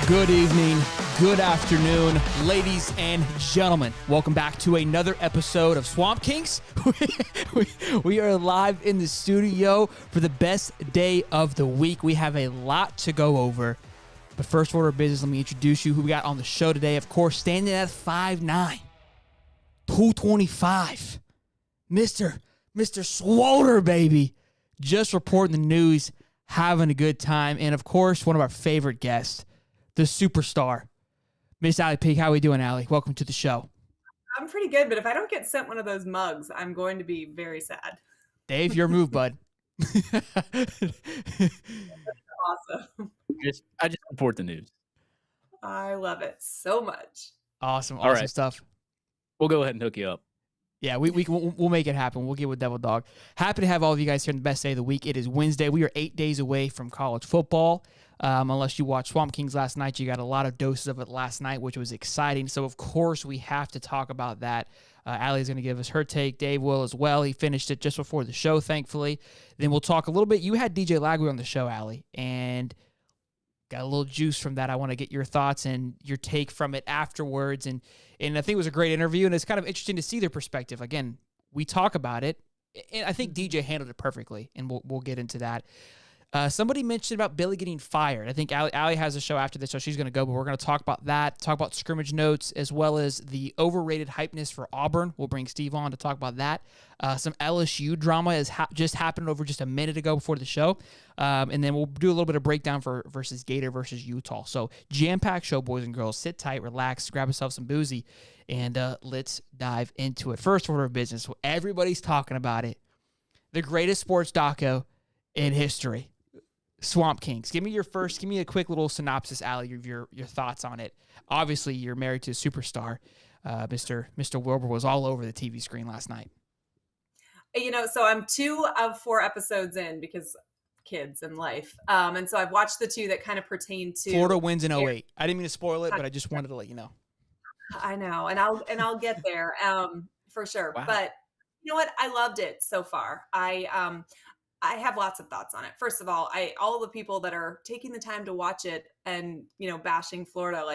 Good evening, good afternoon, ladies and gentlemen. Welcome back to another episode of Swamp Kings. We are live in the studio for the best day of the week. We have a lot to go over. But first order of business, let me introduce you who we got on the show today. Of course, standing at 5'9", 225, Mr. Swoulder, baby. Just reporting the news, having a good time. And, of course, one of our favorite guests, the superstar, Miss Allie Peak. How are we doing, Allie? Welcome to the show. I'm pretty good, but if I don't get sent one of those mugs, I'm going to be very sad. Dave, your move, bud. Awesome. I just report the news. I love it so much. Awesome right. Stuff. We'll go ahead and hook you up. Yeah, we'll make it happen. We'll get with Devil Dog. Happy to have all of you guys here on the best day of the week. It is Wednesday. We are 8 days away from college football. Unless you watched Swamp Kings last night, you got a lot of doses of it last night, which was exciting. So, of course, we have to talk about that. Allie's going to give us her take. Dave will as well. He finished it just before the show, thankfully. Then we'll talk a little bit. You had DJ Lagway on the show, Allie, and got a little juice from that. I want to get your thoughts and your take from it afterwards. And I think it was a great interview, and it's kind of interesting to see their perspective. Again, we talk about it, and I think DJ handled it perfectly, and we'll get into that. Somebody mentioned about Billy getting fired. I think Allie has a show after this, so she's going to go, but we're going to talk about that, talk about scrimmage notes, as well as the overrated hypeness for Auburn. We'll bring Steve on to talk about that. Some LSU drama has just happened over just a minute ago before the show. And then we'll do a little bit of breakdown for versus Gator versus Utah. So jam-packed show, boys and girls. Sit tight, relax, grab yourself some boozy, and let's dive into it. First order of business. Everybody's talking about it. The greatest sports doco in history. Swamp Kings. Give me a quick little synopsis, Allie, of your thoughts on it. Obviously, you're married to a superstar. Mr. Wilbur was all over the TV screen last night. So I'm 2 of 4 episodes in because kids and life. And so I've watched the 2 that kind of pertain to Florida wins in 2008. I didn't mean to spoil it, but I just wanted to let you know. I know, and I'll get there for sure. Wow. But you know what? I loved it so far. I have lots of thoughts on it. First of all, all the people that are taking the time to watch it and, bashing Florida,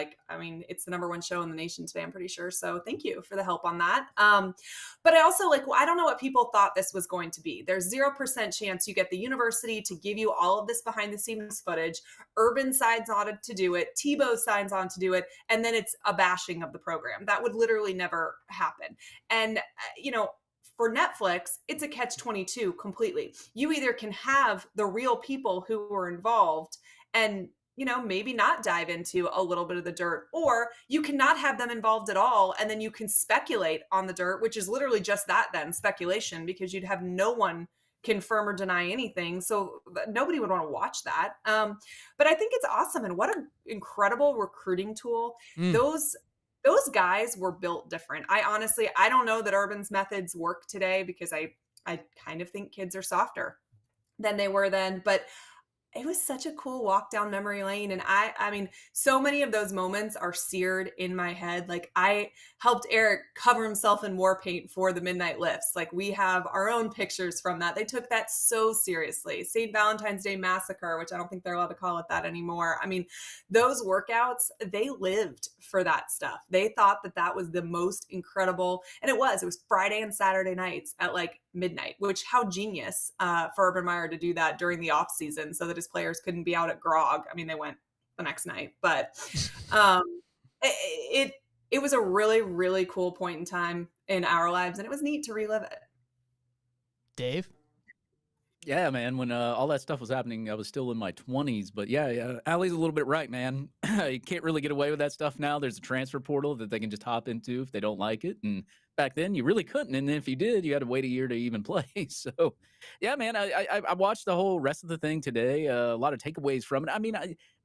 it's the #1 show in the nation today, I'm pretty sure. So thank you for the help on that. But I also I don't know what people thought this was going to be. There's 0% chance you get the university to give you all of this behind the scenes footage. Urban signs on to do it. Tebow signs on to do it. And then it's a bashing of the program. That would literally never happen. And, for Netflix, it's a catch-22 completely. You either can have the real people who were involved and, maybe not dive into a little bit of the dirt, or you cannot have them involved at all. And then you can speculate on the dirt, which is literally just that then, speculation, because you'd have no one confirm or deny anything. So nobody would want to watch that. But I think it's awesome. And what an incredible recruiting tool. Those guys were built different. I don't know that Urban's methods work today because I kind of think kids are softer than they were then, but it was such a cool walk down memory lane. And I mean, so many of those moments are seared in my head. I helped Eric cover himself in war paint for the midnight lifts. We have our own pictures from that. They took that so seriously. St. Valentine's Day Massacre, which I don't think they're allowed to call it that anymore. I mean, those workouts, they lived for that stuff. They thought that was the most incredible. And it was Friday and Saturday nights at midnight, which how genius for Urban Meyer to do that during the off season so that his players couldn't be out at grog. I mean, they went the next night, but it was a really, really cool point in time in our lives, and it was neat to relive it. Dave? Yeah, man. When all that stuff was happening, I was still in my 20s. But yeah, Allie's a little bit right, man. You can't really get away with that stuff now. There's a transfer portal that they can just hop into if they don't like it. And back then, you really couldn't. And if you did, you had to wait a year to even play. So, yeah, man, I watched the whole rest of the thing today. A lot of takeaways from it. I mean,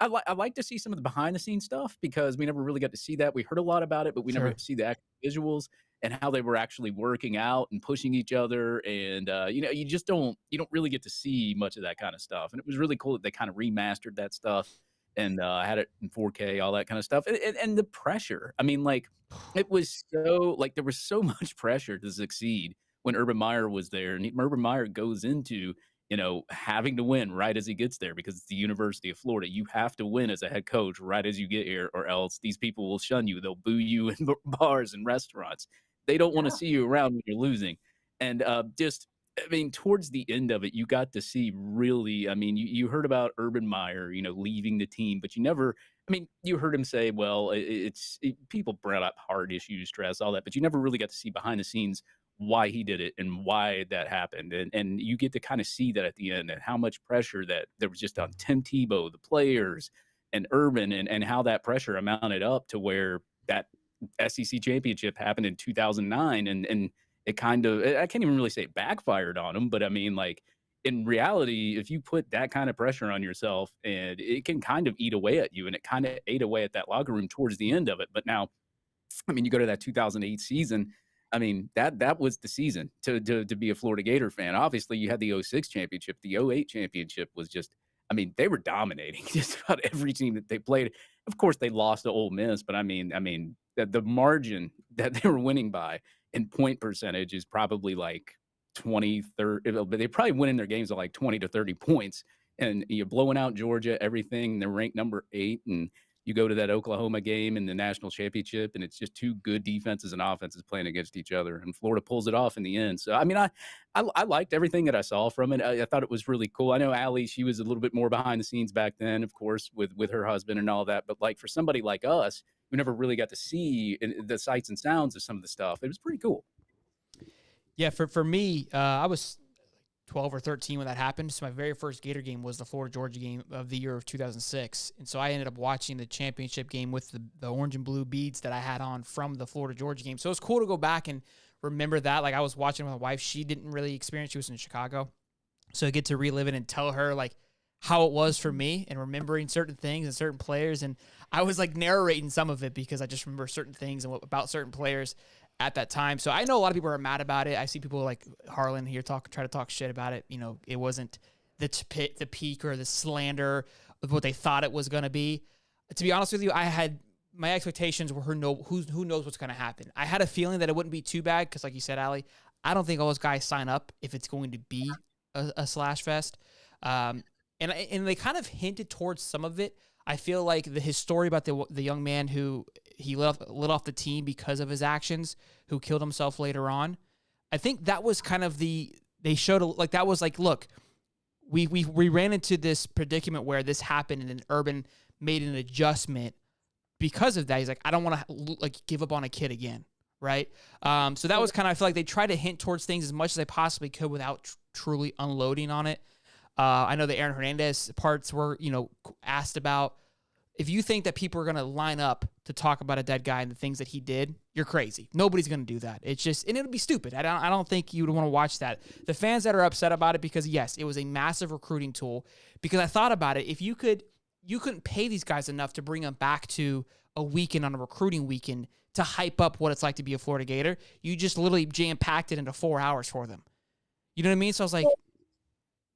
I like to see some of the behind-the-scenes stuff because we never really got to see that. We heard a lot about it, but we never got to see the actual visuals and how they were actually working out and pushing each other. And, you don't really get to see much of that kind of stuff. And it was really cool that they kind of remastered that stuff and had it in 4K, all that kind of stuff. And the pressure, I mean, it was so, there was so much pressure to succeed when Urban Meyer was there. And Urban Meyer goes into having to win right as he gets there because it's the University of Florida. You have to win as a head coach right as you get here, or else these people will shun you. They'll boo you in bars and restaurants. They don't want to Yeah. see you around when you're losing. And towards the end of it, you got to see really, you heard about Urban Meyer, leaving the team, but you never, you heard him say, well, people brought up heart issues, stress, all that, but you never really got to see behind the scenes why he did it and why that happened. And you get to kind of see that at the end and how much pressure that there was just on Tim Tebow, the players, and Urban, and how that pressure amounted up to where that SEC championship happened in 2009. And it kind of, I can't even really say it backfired on him, but in reality, if you put that kind of pressure on yourself, and it can kind of eat away at you, and it kind of ate away at that locker room towards the end of it. But now, you go to that 2008 season, that was the season to be a Florida Gator fan. Obviously, you had the 06 championship. The 08 championship was just, they were dominating just about every team that they played. Of course, they lost to Ole Miss, but the margin that they were winning by in point percentage is probably like 20, 30, but they probably win in their games at like 20 to 30 points. And you're blowing out Georgia, everything. They're ranked number 8, and you go to that Oklahoma game in the national championship, and it's just two good defenses and offenses playing against each other, and Florida pulls it off in the end. So, I liked everything that I saw from it. I thought it was really cool. I know Allie, she was a little bit more behind the scenes back then, of course, with her husband and all that. But for somebody like us, who never really got to see the sights and sounds of some of the stuff, it was pretty cool. Yeah, for me, I was 12 or 13 when that happened. So my very first Gator game was the Florida-Georgia game of the year of 2006. And so I ended up watching the championship game with the orange and blue beads that I had on from the Florida-Georgia game. So it was cool to go back and remember that. I was watching with my wife. She didn't really experience. She was in Chicago. So I get to relive it and tell her how it was for me and remembering certain things and certain players. And I was narrating some of it because I just remember certain things and about certain players at that time. So I know a lot of people are mad about it. I see people like Harlan here try to talk shit about it. It wasn't the peak or the slander of what they thought it was going to be. To be honest with you, my expectations were who knows what's going to happen. I had a feeling that it wouldn't be too bad because, like you said, Allie, I don't think all those guys sign up if it's going to be a slash fest. And they kind of hinted towards some of it. I feel like his story about the young man who he lit off the team because of his actions, who killed himself later on. I think that was kind of they showed that was look, we ran into this predicament where this happened, and then Urban made an adjustment because of that. He's like, I don't want to give up on a kid again, right? So that was kind of, I feel like they tried to hint towards things as much as they possibly could without truly unloading on it. I know the Aaron Hernandez parts were, asked about. If you think that people are going to line up to talk about a dead guy and the things that he did, you're crazy. Nobody's going to do that. It's just, and it'll be stupid. I don't think you would want to watch that. The fans that are upset about it, because yes, it was a massive recruiting tool. Because I thought about it, if you couldn't pay these guys enough to bring them back to a weekend on a recruiting weekend to hype up what it's like to be a Florida Gator, you just literally jam-packed it into 4 hours for them. You know what I mean? So I was like,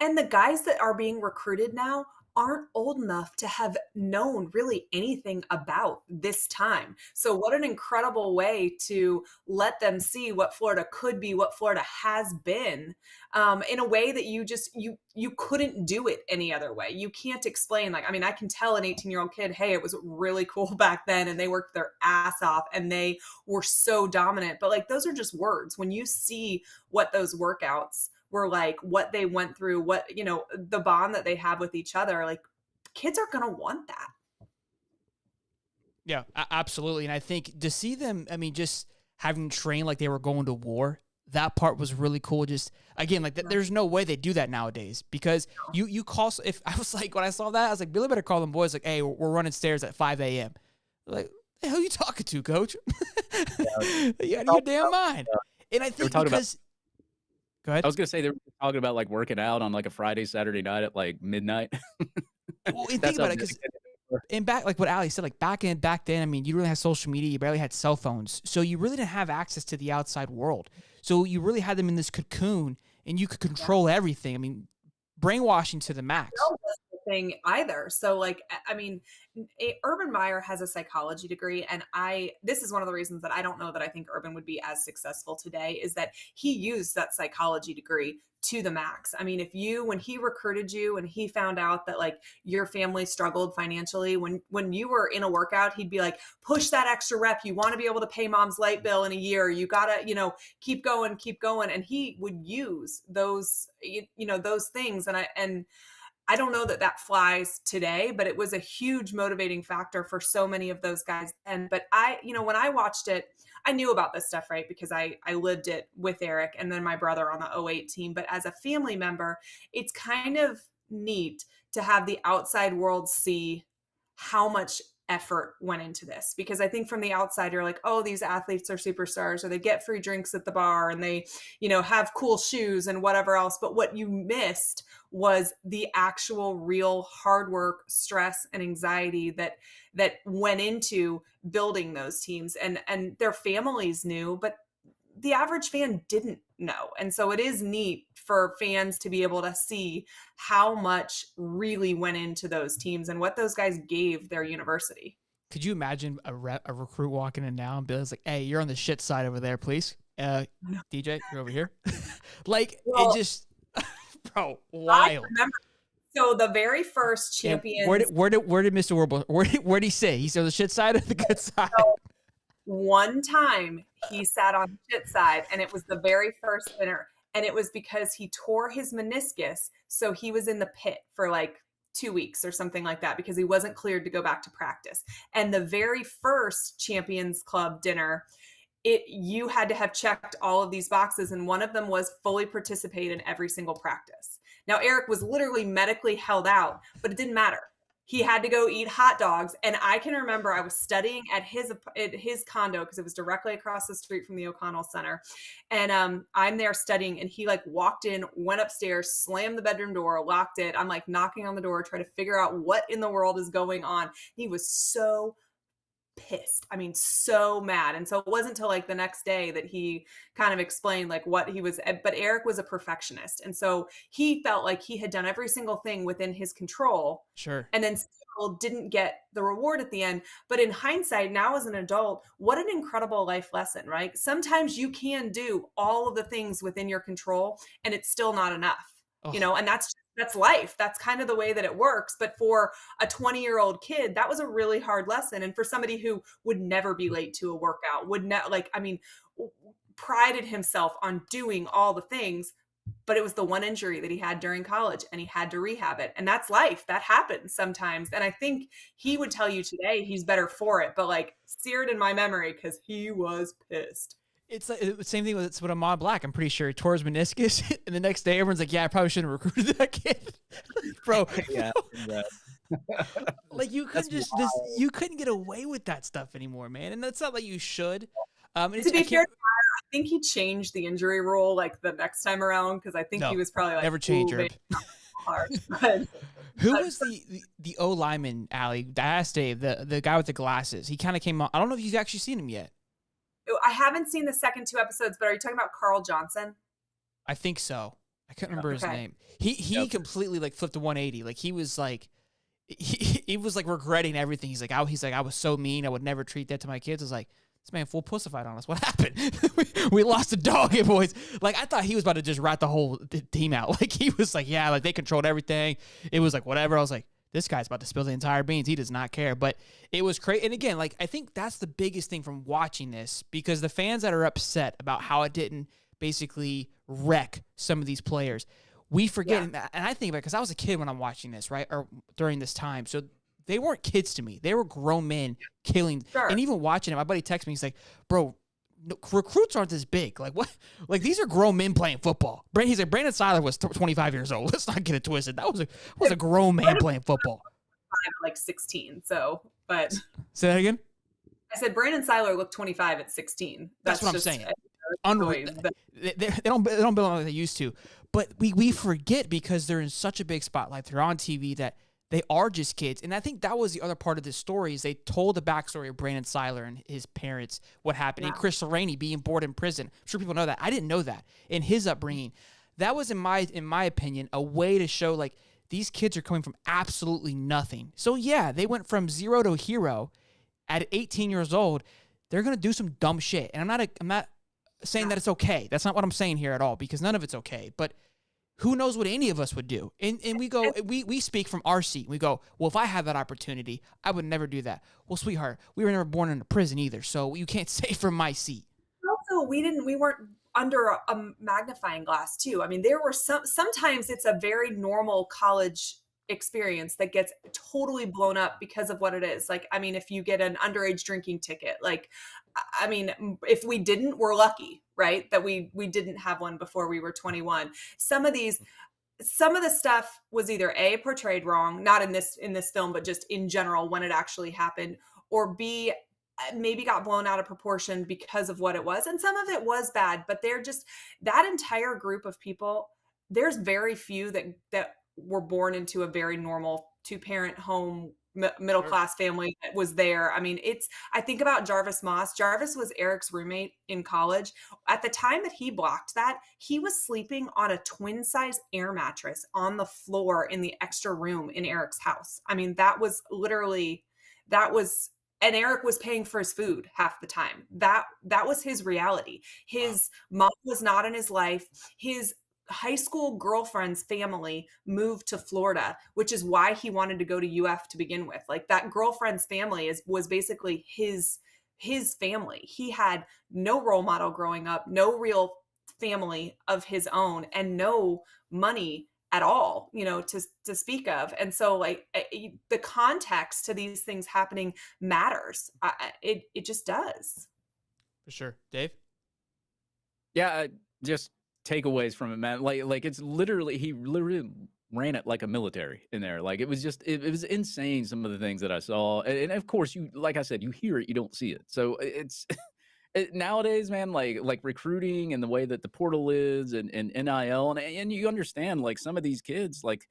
and the guys that are being recruited now aren't old enough to have known really anything about this time. So what an incredible way to let them see what Florida could be, what Florida has been, in a way that you couldn't do it any other way. You can't explain, I can tell an 18-year-old kid, hey, it was really cool back then, and they worked their ass off and they were so dominant. But those are just words. When you see what those workouts were what they went through, what, the bond that they have with each other, kids are going to want that. Yeah, absolutely. And I think to see them, just having trained like they were going to war, that part was really cool. Just, again, there's no way they do that nowadays, because you call, if I was when I saw that, I was like, Billy better call them boys, hey, we're running stairs at 5 a.m. The hell are you talking to, coach? You out of your damn mind. And I think because... Go ahead. I was going to say, they were talking about working out on a Friday, Saturday night at midnight. Well, and think about it, because back, what Ali said, back then, you really had social media, you barely had cell phones, so you really didn't have access to the outside world. So you really had them in this cocoon, and you could control everything. Brainwashing to the max. thing either. So like, I mean, Urban Meyer has a psychology degree, and this is one of the reasons that I don't know that I think Urban would be as successful today, is that he used that psychology degree to the max. I mean, when he recruited you and he found out that like your family struggled financially, when you were in a workout, he'd be like, push that extra rep. You want to be able to pay mom's light bill in a year. You gotta, keep going. And he would use those, those things. And I don't know that flies today, but it was a huge motivating factor for so many of those guys. But when I watched it, I knew about this stuff, right? Because I lived it with Eric and then my brother on the 08 team. But as a family member, it's kind of neat to have the outside world see how much effort went into this, because I think from the outside, you're like, oh, these athletes are superstars, or they get free drinks at the bar and they, have cool shoes and whatever else. But what you missed was the actual real hard work, stress, and anxiety that went into building those teams, and their families knew, but the average fan didn't know. And so it is neat for fans to be able to see how much really went into those teams and what those guys gave their university. Could you imagine a recruit walking in now and be like, hey, you're on the shit side over there, please. DJ, you're over here. It just, bro, wild. I remember, so the very first champions. Where did Mr. Warble, where did he say? He's on the shit side or the good side? So, one time he sat on the shit side, and it was the very first winter. And it was because he tore his meniscus. So he was in the pit for like 2 weeks or something like that, because he wasn't cleared to go back to practice. And the very first Champions Club dinner, you had to have checked all of these boxes. And one of them was fully participate in every single practice. Now, Eric was literally medically held out, but it didn't matter. He had to go eat hot dogs. And I can remember I was studying at his condo, because it was directly across the street from the O'Connell Center. And I'm there studying, and he like walked in, went upstairs, slammed the bedroom door, locked it. I'm like knocking on the door, trying to figure out what in the world is going on. He was so pissed. I mean, so mad. And so it wasn't until like the next day that he kind of explained like what he was, but Eric was a perfectionist. And so he felt like he had done every single thing within his control. Sure. And then still didn't get the reward at the end. But in hindsight, now as an adult, what an incredible life lesson, right? Sometimes you can do all of the things within your control and it's still not enough, and that's life. That's kind of the way that it works. But for a 20-year-old kid, that was a really hard lesson. And for somebody who would never be late to a workout, prided himself on doing all the things, but it was the one injury that he had during college and he had to rehab it. And that's life. That happens sometimes. And I think he would tell you today he's better for it, but like seared in my memory because he was pissed. It's like the same thing with Ahmad Black. I'm pretty sure he tore his meniscus, and the next day everyone's like, "Yeah, I probably shouldn't have recruited that kid, bro." Yeah, like you couldn't you couldn't get away with that stuff anymore, man. And that's not like you should. To be fair, I think he changed the injury rule like the next time around, because I think he was probably like, never change Herb. Who was the O lineman, Allie? I asked Dave, the guy with the glasses. He kind of came on. I don't know if you've actually seen him yet. I haven't seen the second 2 episodes, but are you talking about Carl Johnson? I think so. I can't remember his name. He completely like flipped a 180. Like he was like regretting everything. He's like I was so mean. I would never treat that to my kids. I was like, this man full pussified on us. What happened? we lost a dog, boys. Like I thought he was about to just rat the whole team out. Like he was like, yeah, like they controlled everything. It was like whatever. I was like, this guy's about to spill the entire beans. He does not care. But it was crazy. And again, like I think that's the biggest thing from watching this, because the fans that are upset about how it didn't basically wreck some of these players, we forget. Yeah. And I think about it because I was a kid when I'm watching this, right? Or during this time. So they weren't kids to me. They were grown men killing. Sure. And even watching it, my buddy texted me. He's like, bro, no, recruits aren't this big. Like what? Like these are grown men playing football. He's like, Brandon Seiler was 25 years old. Let's not get it twisted. That was a grown man playing football. I'm like 16. So, but say that again. I said Brandon Seiler looked 25 at 16. That's what I'm saying. Unreal. They don't build them like they used to. But we forget because they're in such a big spotlight. They're on TV that they are just kids. And I think that was the other part of this story is they told the backstory of Brandon Seiler and his parents, what happened. Yeah. And Chris Rainey being bored in prison. I'm sure people know that. I didn't know that. In his upbringing, that was, in my opinion, a way to show, like, these kids are coming from absolutely nothing. So yeah, they went from zero to hero at 18 years old. They're going to do some dumb shit. And I'm not saying that it's okay. That's not what I'm saying here at all, because none of it's okay. But who knows what any of us would do? And we speak from our seat. We go, well, if I had that opportunity, I would never do that. Well, sweetheart, we were never born in a prison either, so you can't say from my seat. Also, we weren't under a magnifying glass too. I mean, there were sometimes it's a very normal college experience that gets totally blown up because of what it is. Like, I mean, if you get an underage drinking ticket, like, I mean, if we didn't, we're lucky, right? That we didn't have one before we were 21. Some of the stuff was either A, portrayed wrong, not in this film, but just in general when it actually happened, or B, maybe got blown out of proportion because of what it was. And some of it was bad, but they're just, that entire group of people, there's very few that were born into a very normal 2-parent home, middle class family that was there. I mean, I think about Jarvis Moss. Jarvis was Eric's roommate in college. At the time that he blocked that, he was sleeping on a twin size air mattress on the floor in the extra room in Eric's house. I mean, and Eric was paying for his food half the time. That was his reality. His mom was not in his life. His high school girlfriend's family moved to Florida, which is why he wanted to go to UF to begin with. Like, that girlfriend's family was basically his family. He had no role model growing up, no real family of his own, and no money at all, to speak of. And so, like, the context to these things happening matters. It just does. For sure. Dave? Yeah, just takeaways from it, man. Like it's literally, he literally ran it like a military in there. Like, it was just, it was insane, some of the things that I saw. And of course, like I said, you hear it, you don't see it. So it's nowadays, man, like recruiting and the way that the portal is and NIL, and you understand, like, some of these kids, like,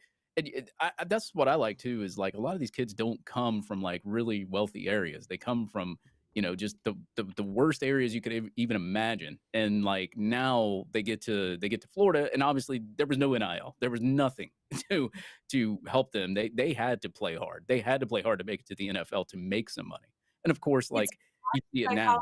that's what I like too, is like a lot of these kids don't come from like really wealthy areas. They come from, just the worst areas you could even imagine. And like, now they get to Florida, and obviously there was no NIL. There was nothing to help them. They had to play hard. They had to play hard to make it to the NFL to make some money. And of course, like, you see it now.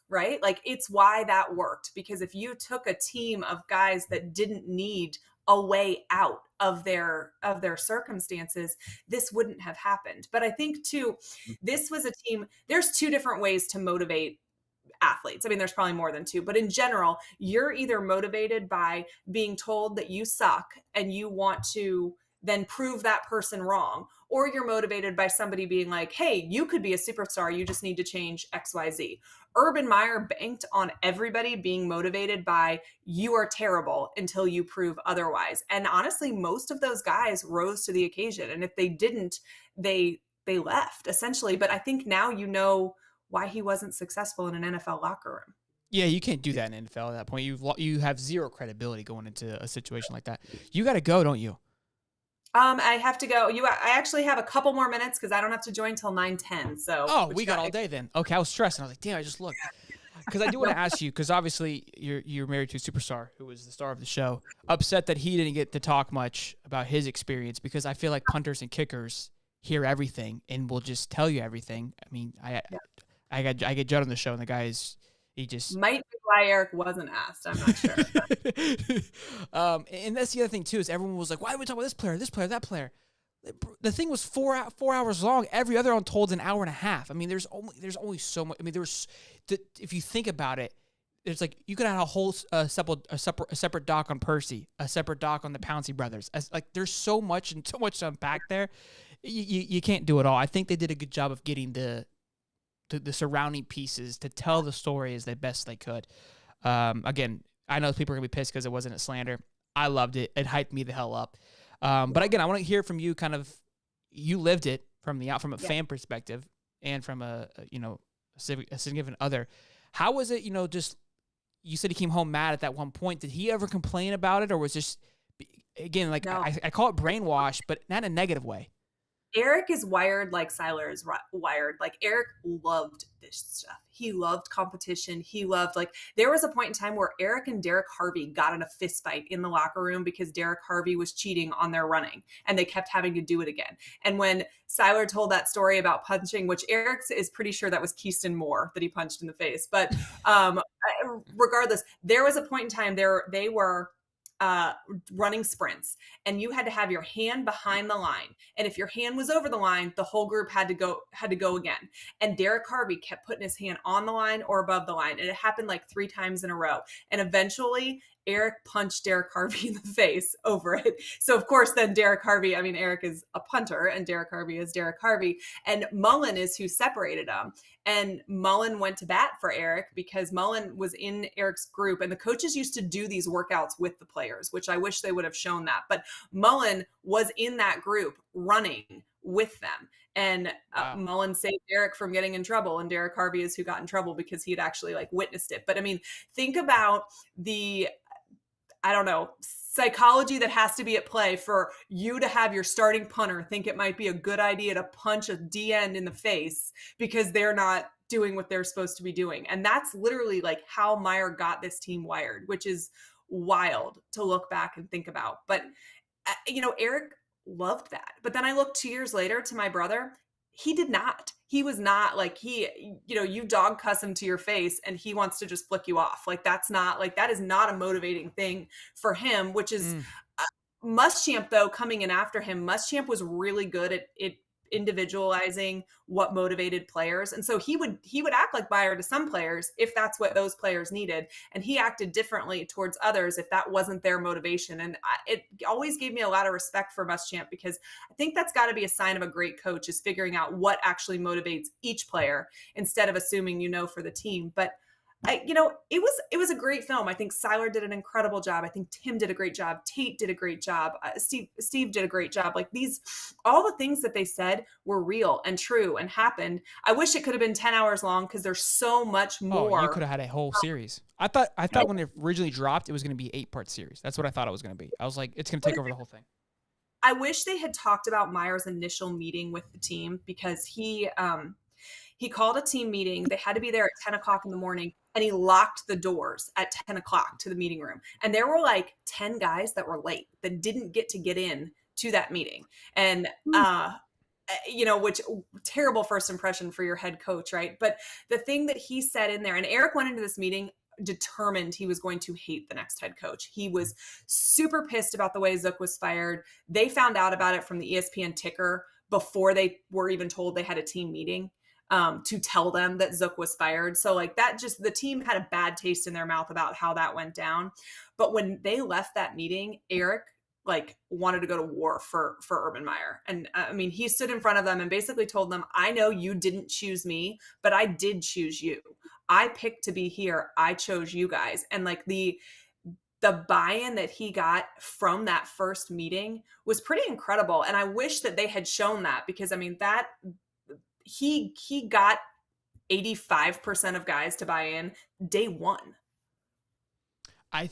Right? Like, it's why that worked, because if you took a team of guys that didn't need a way out of their circumstances, this wouldn't have happened. But I think too, this was a team, there's 2 different ways to motivate athletes. I mean, there's probably more than 2, but in general, you're either motivated by being told that you suck and you want to then prove that person wrong, or you're motivated by somebody being like, hey, you could be a superstar, you just need to change XYZ. Urban Meyer banked on everybody being motivated by, you are terrible until you prove otherwise. And honestly, most of those guys rose to the occasion. And if they didn't, they left, essentially. But I think now you know why he wasn't successful in an NFL locker room. Yeah, you can't do that in NFL at that point. You have zero credibility going into a situation like that. You got to go, don't you? I have to go. I actually have a couple more minutes because I don't have to join till 9:10. So we got all day then. Okay, I was stressing. I was like, damn, I just looked. Because I do want to ask you, because obviously you're married to a superstar who was the star of the show. Upset that he didn't get to talk much about his experience, because I feel like punters and kickers hear everything and will just tell you everything. I mean, I get Judd on the show, and the guy he just might be why Eric wasn't asked. I'm not sure. And that's the other thing too, is everyone was like, why are we talking about this player, that player? The thing was 4 hours long. Every other Untold's an hour and a half. I mean, there's only so much. I mean, if you think about it, it's like you could have a whole separate doc on Percy, a separate doc on the Pouncey brothers. There's so much to unpack there. You can't do it all. I think they did a good job of getting the surrounding pieces to tell the story as best they could. Again, I know people are gonna be pissed because it wasn't a slander. I loved it. It hyped me the hell up. But again, I want to hear from you. Kind of, you lived it from a fan perspective and from a significant other. How was it? Just, you said he came home mad at that one point. Did he ever complain about it, or was just, again, like, no. I call it brainwash, but not in a negative way? Eric is wired like Siler is wired. Like Eric loved this stuff. He loved competition. He loved, like, there was a point in time where Eric and Derek Harvey got in a fist fight in the locker room because Derek Harvey was cheating on their running and they kept having to do it again. And when Siler told that story about punching, which Eric is pretty sure that was Keyston Moore that he punched in the face. But regardless, there was a point in time they were running sprints and you had to have your hand behind the line. And if your hand was over the line, the whole group had to go again. And Derek Harvey kept putting his hand on the line or above the line. And it happened like 3 times in a row. And eventually Eric punched Derek Harvey in the face over it. So of course, then Derek Harvey, I mean, Eric is a punter and Derek Harvey is Derek Harvey, and Mullen is who separated them. And Mullen went to bat for Eric because Mullen was in Eric's group, and the coaches used to do these workouts with the players, which I wish they would have shown that. But Mullen was in that group running with them. And wow. Mullen saved Derek from getting in trouble, and Derek Harvey is who got in trouble because he had actually like witnessed it. But I mean, think about the, I don't know, psychology that has to be at play for you to have your starting punter think it might be a good idea to punch a D end in the face because they're not doing what they're supposed to be doing. And that's literally like how Meyer got this team wired, which is wild to look back and think about. But, Eric loved that. But then I looked 2 years later to my brother. He did not. He was not like you dog cuss him to your face and he wants to just flick you off. Like that is not a motivating thing for him, which is Muschamp though, coming in after him. Muschamp was really good at individualizing what motivated players. And so he would act like Meyer to some players if that's what those players needed. And he acted differently towards others if that wasn't their motivation. And it always gave me a lot of respect for Muschamp because I think that's got to be a sign of a great coach, is figuring out what actually motivates each player instead of assuming for the team. But it was a great film. I think Siler did an incredible job. I think Tim did a great job. Tate did a great job. Steve did a great job. Like all the things that they said were real and true and happened. I wish it could have been 10 hours long because there's so much more. Oh, you could have had a whole series. I thought when it originally dropped, it was going to be 8-part series. That's what I thought it was going to be. I was like, it's going to take over the whole thing. I wish they had talked about Meyer's initial meeting with the team because he called a team meeting. They had to be there at 10 o'clock in the morning. And he locked the doors at 10 o'clock to the meeting room. And there were like 10 guys that were late that didn't get in to that meeting. And, which terrible first impression for your head coach, right? But the thing that he said in there, and Eric went into this meeting determined he was going to hate the next head coach. He was super pissed about the way Zook was fired. They found out about it from the ESPN ticker before they were even told they had a team meeting. To tell them that Zook was fired. So like that, just the team had a bad taste in their mouth about how that went down. But when they left that meeting, Eric like wanted to go to war for Urban Meyer. And he stood in front of them and basically told them, I know you didn't choose me, but I did choose you. I picked to be here. I chose you guys. And like the buy-in that he got from that first meeting was pretty incredible. And I wish that they had shown that because that he got 85% of guys to buy in day one. I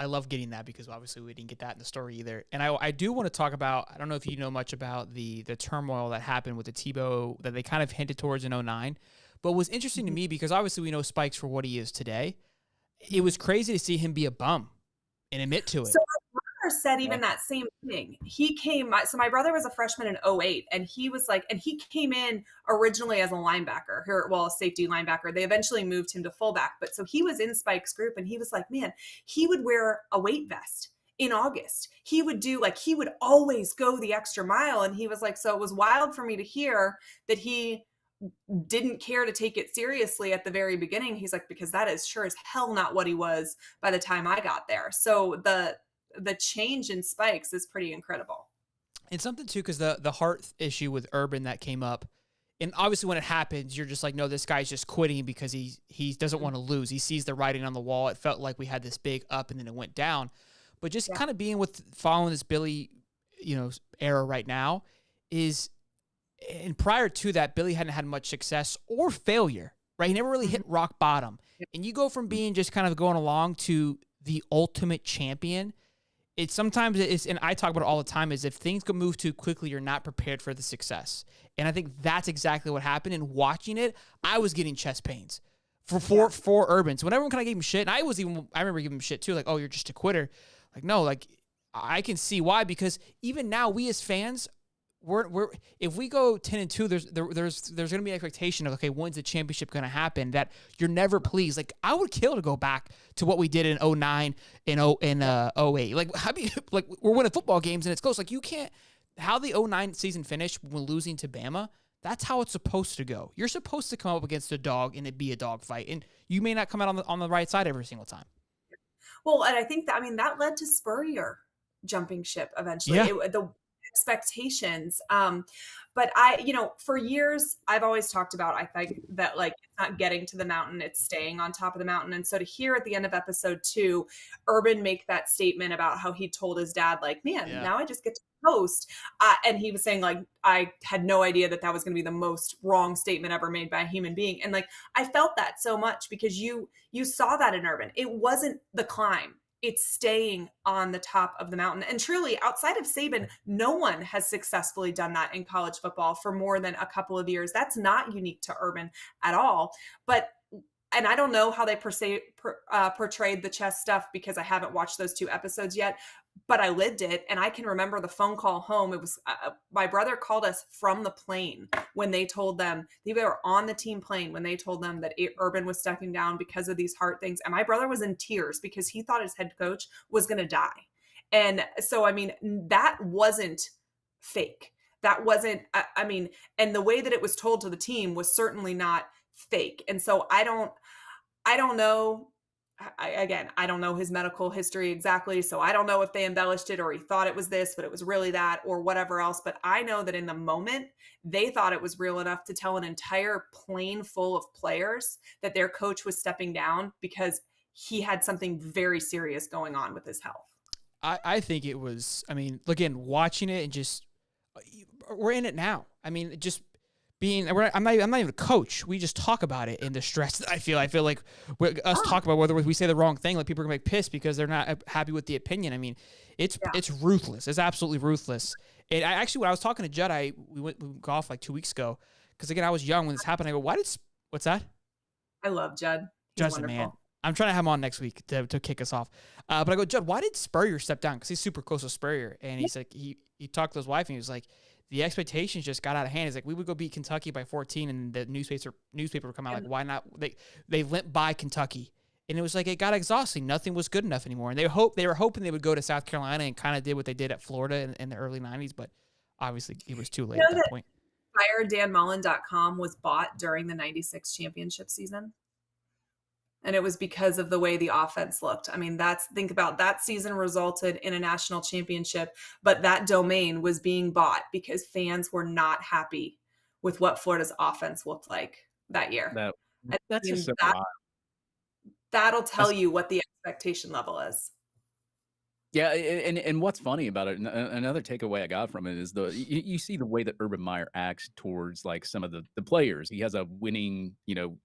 love getting that because obviously we didn't get that in the story either. And I do want to talk about, I don't know if you know much about the turmoil that happened with the Tebow that they kind of hinted towards in 2009, but was interesting to me because obviously we know Spikes for what he is today. It was crazy to see him be a bum and admit to it. So said even that same thing. He came, so my brother was a freshman in 2008 and he was like, and he came in originally as a linebacker, a safety linebacker. They eventually moved him to fullback. But so he was in Spike's group and he was like, man, he would wear a weight vest in August. He would he would always go the extra mile. And he was like, so it was wild for me to hear that he didn't care to take it seriously at the very beginning. He's like, because that is sure as hell not what he was by the time I got there. So the change in Spikes is pretty incredible. And something too, because the heart issue with Urban that came up, and obviously when it happens, you're just like, no, this guy's just quitting because he doesn't want to lose. He sees the writing on the wall. It felt like we had this big up and then it went down. But just kind of being following this Billy, era right now is, and prior to that, Billy hadn't had much success or failure, right? He never really hit rock bottom. And you go from being just kind of going along to the ultimate champion. it's sometimes it's, and I talk about it all the time, is if things can move too quickly, you're not prepared for the success. And I think that's exactly what happened. And watching it, I was getting chest pains for Urban. So when everyone kind of gave him shit, and I remember giving him shit too, like, oh, you're just a quitter. Like, no, like I can see why, because even now we as fans, we're if we go 10-2, there's going to be an expectation of, okay, when's the championship going to happen? That you're never pleased. Like, I would kill to go back to what we did in 09 and 08. Like, how do you, like, we're winning football games and it's close. Like, you can't, how the 09 season finished when losing to Bama, that's how it's supposed to go. You're supposed to come up against a dog and it be a dog fight, and you may not come out on the right side every single time. Well, and I think that, I mean, that led to Spurrier jumping ship eventually. Yeah. The expectations. But for years, I've always talked about, I think that, like, it's not getting to the mountain, it's staying on top of the mountain. And so to hear at the end of episode 2, Urban make that statement about how he told his dad, like, man, now I just get to host. And he was saying, like, I had no idea that was going to be the most wrong statement ever made by a human being. And, like, I felt that so much because you saw that in Urban. It wasn't the climb. It's staying on the top of the mountain. And truly, outside of Saban, no one has successfully done that in college football for more than a couple of years. That's not unique to Urban at all. And I don't know how they portrayed the chess stuff because I haven't watched those 2 episodes yet, but I lived it. And I can remember the phone call home. It was my brother called us from the plane when they told them, they were on the team plane when they told them that Urban was stepping down because of these heart things. And my brother was in tears because he thought his head coach was going to die. And so, I mean, that wasn't fake. That wasn't, and the way that it was told to the team was certainly not fake. And so I don't know. I don't know his medical history exactly. So I don't know if they embellished it or he thought it was this, but it was really that or whatever else. But I know that in the moment, they thought it was real enough to tell an entire plane full of players that their coach was stepping down because he had something very serious going on with his health. I think it was, again, watching it and just, we're in it now. I mean, just being, I'm not even a coach. We just talk about it and the stress that I feel. I feel like us talk about whether we say the wrong thing, like people are gonna make pissed because they're not happy with the opinion. I mean, it's ruthless. It's absolutely ruthless. And I actually, when I was talking to Judd, we went golf like 2 weeks ago because again I was young when this happened. I go, what's that? I love Judd. Judd's a man. I'm trying to have him on next week to kick us off. But I go, Judd, why did Spurrier step down? Because he's super close with Spurrier, and he's like, he talked to his wife and he was like, the expectations just got out of hand. It's like, we would go beat Kentucky by 14 and the newspaper would come out like, why not? They limped by Kentucky. And it was like, it got exhausting. Nothing was good enough anymore. And they were hoping they would go to South Carolina and kind of did what they did at Florida in the early 90s. But obviously it was too late at that point. FireDanMullen.com was bought during the 96 championship season. And it was because of the way the offense looked. I mean, think about that season resulted in a national championship, but that domain was being bought because fans were not happy with what Florida's offense looked like that year. That's just so wild. That'll tell you what the expectation level is. Yeah, and what's funny about it, another takeaway I got from it is you see the way that Urban Meyer acts towards like some of the players. He has a winning,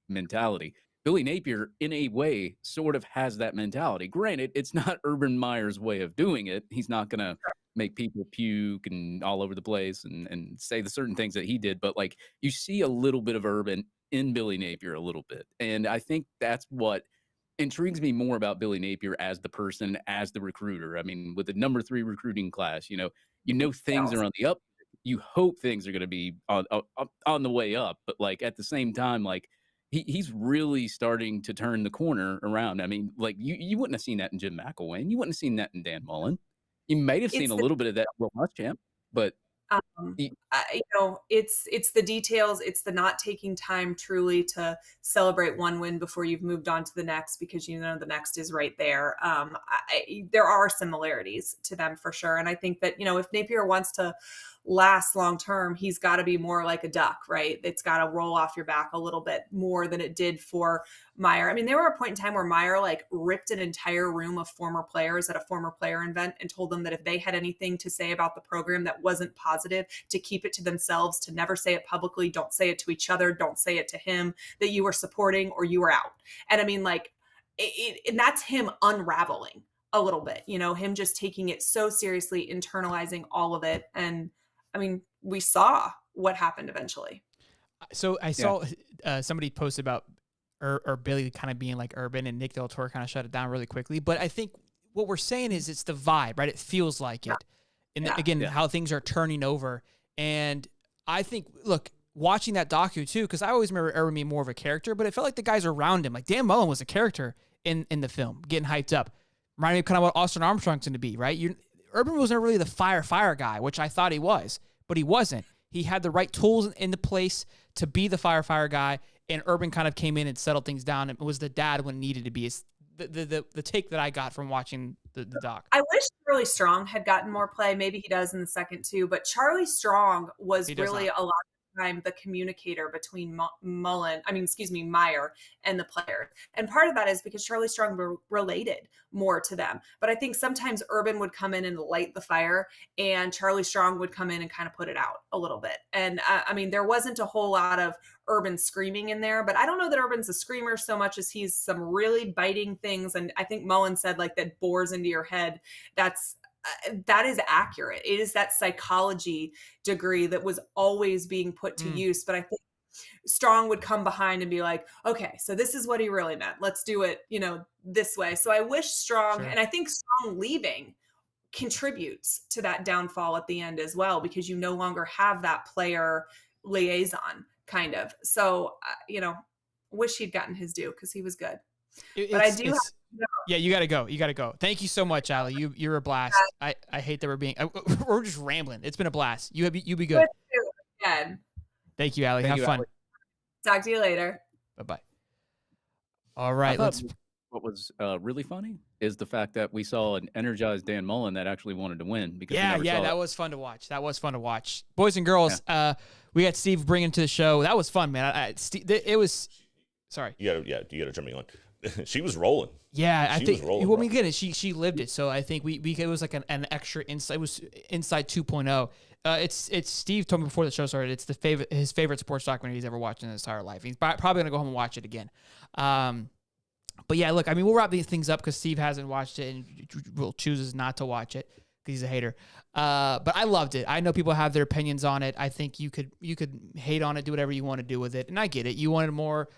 mentality. Billy Napier, in a way, sort of has that mentality. Granted, it's not Urban Meyer's way of doing it. He's not going to make people puke and all over the place and say the certain things that he did. But, like, you see a little bit of Urban in Billy Napier a little bit. And I think that's what intrigues me more about Billy Napier as the person, as the recruiter. I mean, with the number 3 recruiting class, you know things are on the up. You hope things are going to be on the way up. But, like, at the same time, like, he's really starting to turn the corner around. I mean, like, you wouldn't have seen that in Jim McElwain. You wouldn't have seen that in Dan Mullen. You might have seen a little bit of that in Will Muschamp, but it's the details. It's the not taking time truly to celebrate one win before you've moved on to the next, because the next is right there. There are similarities to them for sure. And I think that, if Napier wants to last long term, he's got to be more like a duck, right? It's got to roll off your back a little bit more than it did for Meyer. I mean, there were a point in time where Meyer ripped an entire room of former players at a former player event and told them that if they had anything to say about the program that wasn't positive, to keep it to themselves, to never say it publicly, don't say it to each other, don't say it to him, that you were supporting or you were out. And I mean, and that's him unraveling a little bit, him just taking it so seriously, internalizing all of it. And I mean, we saw what happened eventually. So I saw somebody posted about or Billy kind of being like Urban, and Nick Del Toro kind of shut it down really quickly. But I think what we're saying is it's the vibe, right? It feels like it. And again, how things are turning over. And I think, look, watching that docu too, because I always remember Urban being more of a character, but it felt like the guys around him, like Dan Mullen was a character in the film, getting hyped up. Reminded me of kind of what Austin Armstrong's going to be, right? Urban was never really the fire guy, which I thought he was, but he wasn't. He had the right tools in the place to be the fire guy, and Urban kind of came in and settled things down and was the dad when it needed to be. It's the take that I got from watching the doc. I wish Charlie Strong had gotten more play. Maybe he does in the second too, but Charlie Strong was really a lot of time the communicator between Meyer and the player. And part of that is because Charlie Strong related more to them. But I think sometimes Urban would come in and light the fire, and Charlie Strong would come in and kind of put it out a little bit. And I mean, there wasn't a whole lot of Urban screaming in there, but I don't know that Urban's a screamer so much as he's some really biting things. And I think Mullen said like that bores into your head. That is accurate. It is that psychology degree that was always being put to use. But I think Strong would come behind and be like, okay, so this is what he really meant. Let's do it, this way. So I wish Strong, and I think Strong leaving contributes to that downfall at the end as well, because you no longer have that player liaison kind of. So, wish he'd gotten his due because he was good. But I do have to go. Yeah, you got to go. You got to go. Thank you so much, Allie. You're a blast. I hate that we're just rambling. It's been a blast. You be good. Good. Thank you, Allie. Have fun. Allie. Talk to you later. Bye-bye. All right. What was really funny is the fact that we saw an energized Dan Mullen that actually wanted to win. Because that was fun to watch. Boys and girls, we got Steve bringing to the show. That was fun, man. It was. Sorry. You gotta turn me on. She was rolling. Yeah, I think. Well, bro. again, she lived it. So I think we it was like an extra insight. It was Inside 2.0. It's Steve told me before the show started. It's his favorite sports documentary he's ever watched in his entire life. He's probably gonna go home and watch it again. But yeah, look, I mean, we'll wrap these things up because Steve hasn't watched it and chooses not to watch it because he's a hater. But I loved it. I know people have their opinions on it. I think you could hate on it, do whatever you want to do with it, and I get it. You wanted more.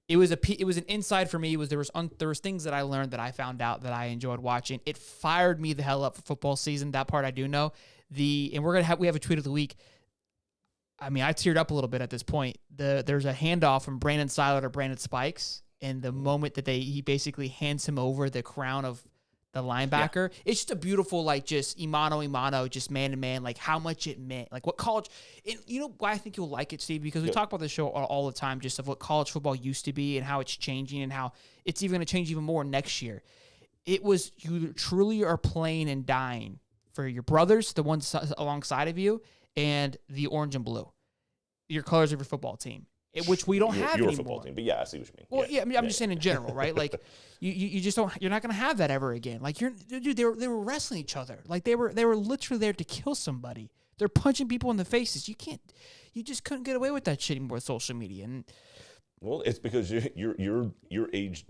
It was an inside for me. There was things that I learned that I found out that I enjoyed watching. It fired me the hell up for football season. That part I do know. And we have a tweet of the week. I mean, I teared up a little bit at this point. There's a handoff from Brandon Seiler to Brandon Spikes, and the moment that he basically hands him over the crown of the linebacker, it's just a beautiful, like, just imano, just man to man, like how much it meant, like what college. And you know why I think you'll like it, Steve? Because we talk about this show all the time, just of what college football used to be and how it's changing and how it's even going to change even more next year. It was, you truly are playing and dying for your brothers, the ones alongside of you, and the orange and blue, your colors of your football team. Which we don't have anymore. Your football team, but I see what you mean. Well, I mean, I'm just saying in general, right? Like, you just don't. You're not going to have that ever again. Like, they were wrestling each other. Like they were literally there to kill somebody. They're punching people in the faces. You just couldn't get away with that shit anymore with social media. And well, it's because your age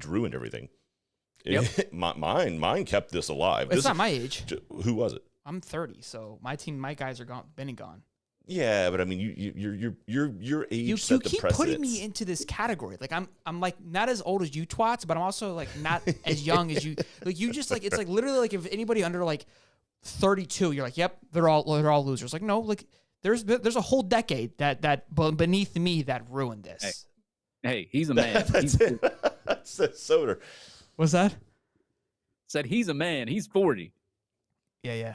ruined everything. Yep. Mine kept this alive. It's not my age. Who was it? I'm 30, so my guys are been and gone. Yeah, but I mean, your age set the precedence. You keep putting me into this category. Like I'm like not as old as you twats, but I'm also like not as young as you. Like you just like it's like literally like if anybody under like 32, you're like, yep, they're all losers. Like no, like there's a whole decade that beneath me that ruined this. Hey, he's a man. That's it. That's Soder. What's that? Said he's a man. He's 40. Yeah.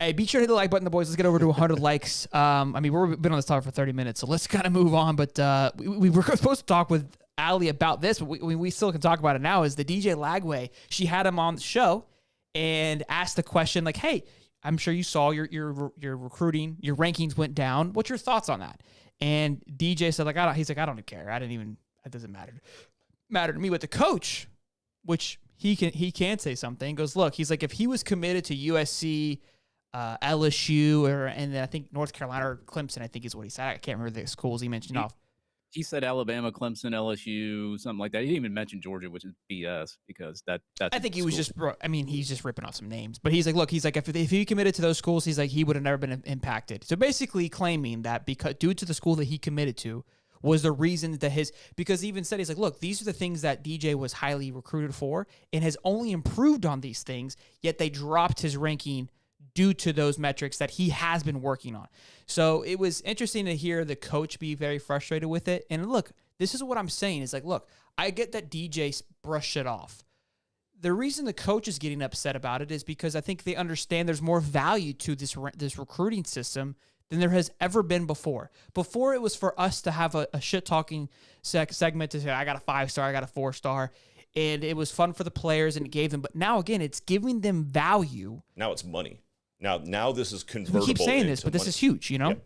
Hey, be sure to hit the like button, the boys. Let's get over to 100 likes. I mean, we've been on this topic for 30 minutes, so let's kind of move on. But we were supposed to talk with Allie about this, but we still can talk about it now. Is the DJ Lagway? She had him on the show and asked the question like, "Hey, I'm sure you saw your recruiting, your rankings went down. What's your thoughts on that?" And DJ said like, I don't even care. It doesn't matter to me. But the coach, which he can say something, goes, look, he's like, if he was committed to USC, LSU, and then I think North Carolina or Clemson, I think is what he said. I can't remember the schools he mentioned off. he said Alabama, Clemson, LSU, something like that. He didn't even mention Georgia, which is BS because that's. I think he was just. I mean, he's just ripping off some names. But he's like, look, he's like, if he committed to those schools, he's like, he would have never been impacted. So basically, claiming that because due to the school that he committed to was the reason that because he even said, he's like, look, these are the things that DJ was highly recruited for and has only improved on these things. Yet they dropped his ranking due to those metrics that he has been working on. So it was interesting to hear the coach be very frustrated with it. And look, this is what I'm saying is like, look, I get that DJ brushed it off. The reason the coach is getting upset about it is because I think they understand there's more value to this recruiting system than there has ever been before. Before, it was for us to have a shit-talking segment to say, I got a 5-star, I got a 4-star, and it was fun for the players, and it gave them. But now, again, it's giving them value. Now it's money. Now this is convertible. We keep saying this, but this is huge, you know? Yep.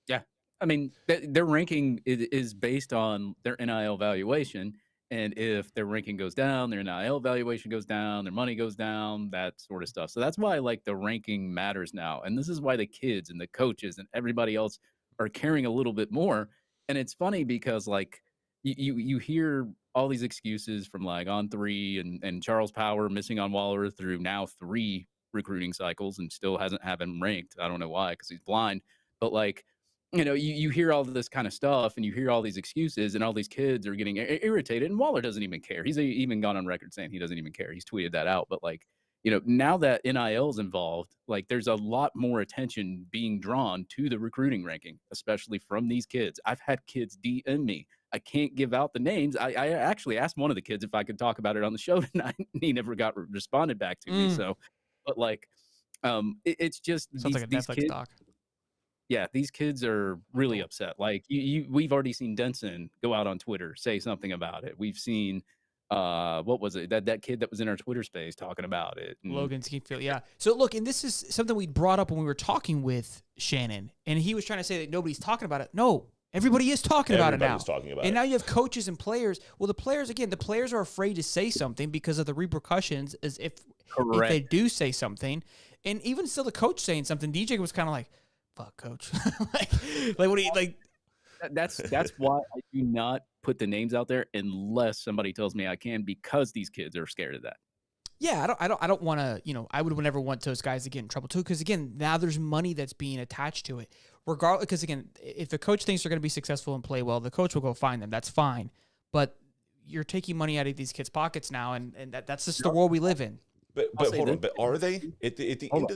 Yeah. I mean, their ranking is based on their NIL valuation. And if their ranking goes down, their NIL valuation goes down, their money goes down, that sort of stuff. So that's why like the ranking matters now. And this is why the kids and the coaches and everybody else are caring a little bit more. And it's funny because like you hear all these excuses from like On3 and Charles Power missing on Waller through now 3 recruiting cycles and still hasn't have him ranked. I don't know why, because he's blind. But like, you know, you hear all this kind of stuff and you hear all these excuses and all these kids are getting irritated, and Waller doesn't even care. He's even gone on record saying he doesn't even care. He's tweeted that out. But like, you know, now that NIL is involved, like there's a lot more attention being drawn to the recruiting ranking, especially from these kids. I've had kids DM me. I can't give out the names. I actually asked one of the kids if I could talk about it on the show tonight, and he never got responded back to me. So, but like, it's just Sounds like a these Netflix kids. doc. Yeah, these kids are really upset. Like we've already seen Denson go out on Twitter, say something about it. We've seen, what was it? That kid that was in our Twitter space talking about it. And Logan Skeetfield, yeah. So look, and this is something we brought up when we were talking with Shannon, and he was trying to say that nobody's talking about it. No, everybody is talking about it now. Everybody's talking about and it. now you have coaches and players. Well, the players are afraid to say something because of the repercussions as if they do say something. And even still the coach saying something, DJ was kind of like, fuck, coach. like what do you like? That's why I do not put the names out there unless somebody tells me I can, because these kids are scared of that. Yeah, I don't want to, you know, I would never want those guys to get in trouble too, because again, now there's money that's being attached to it. Regardless, because again, if the coach thinks they're going to be successful and play well, the coach will go find them. That's fine. But you're taking money out of these kids' pockets now, and that's just the world we live in. But hold on. But are they at the end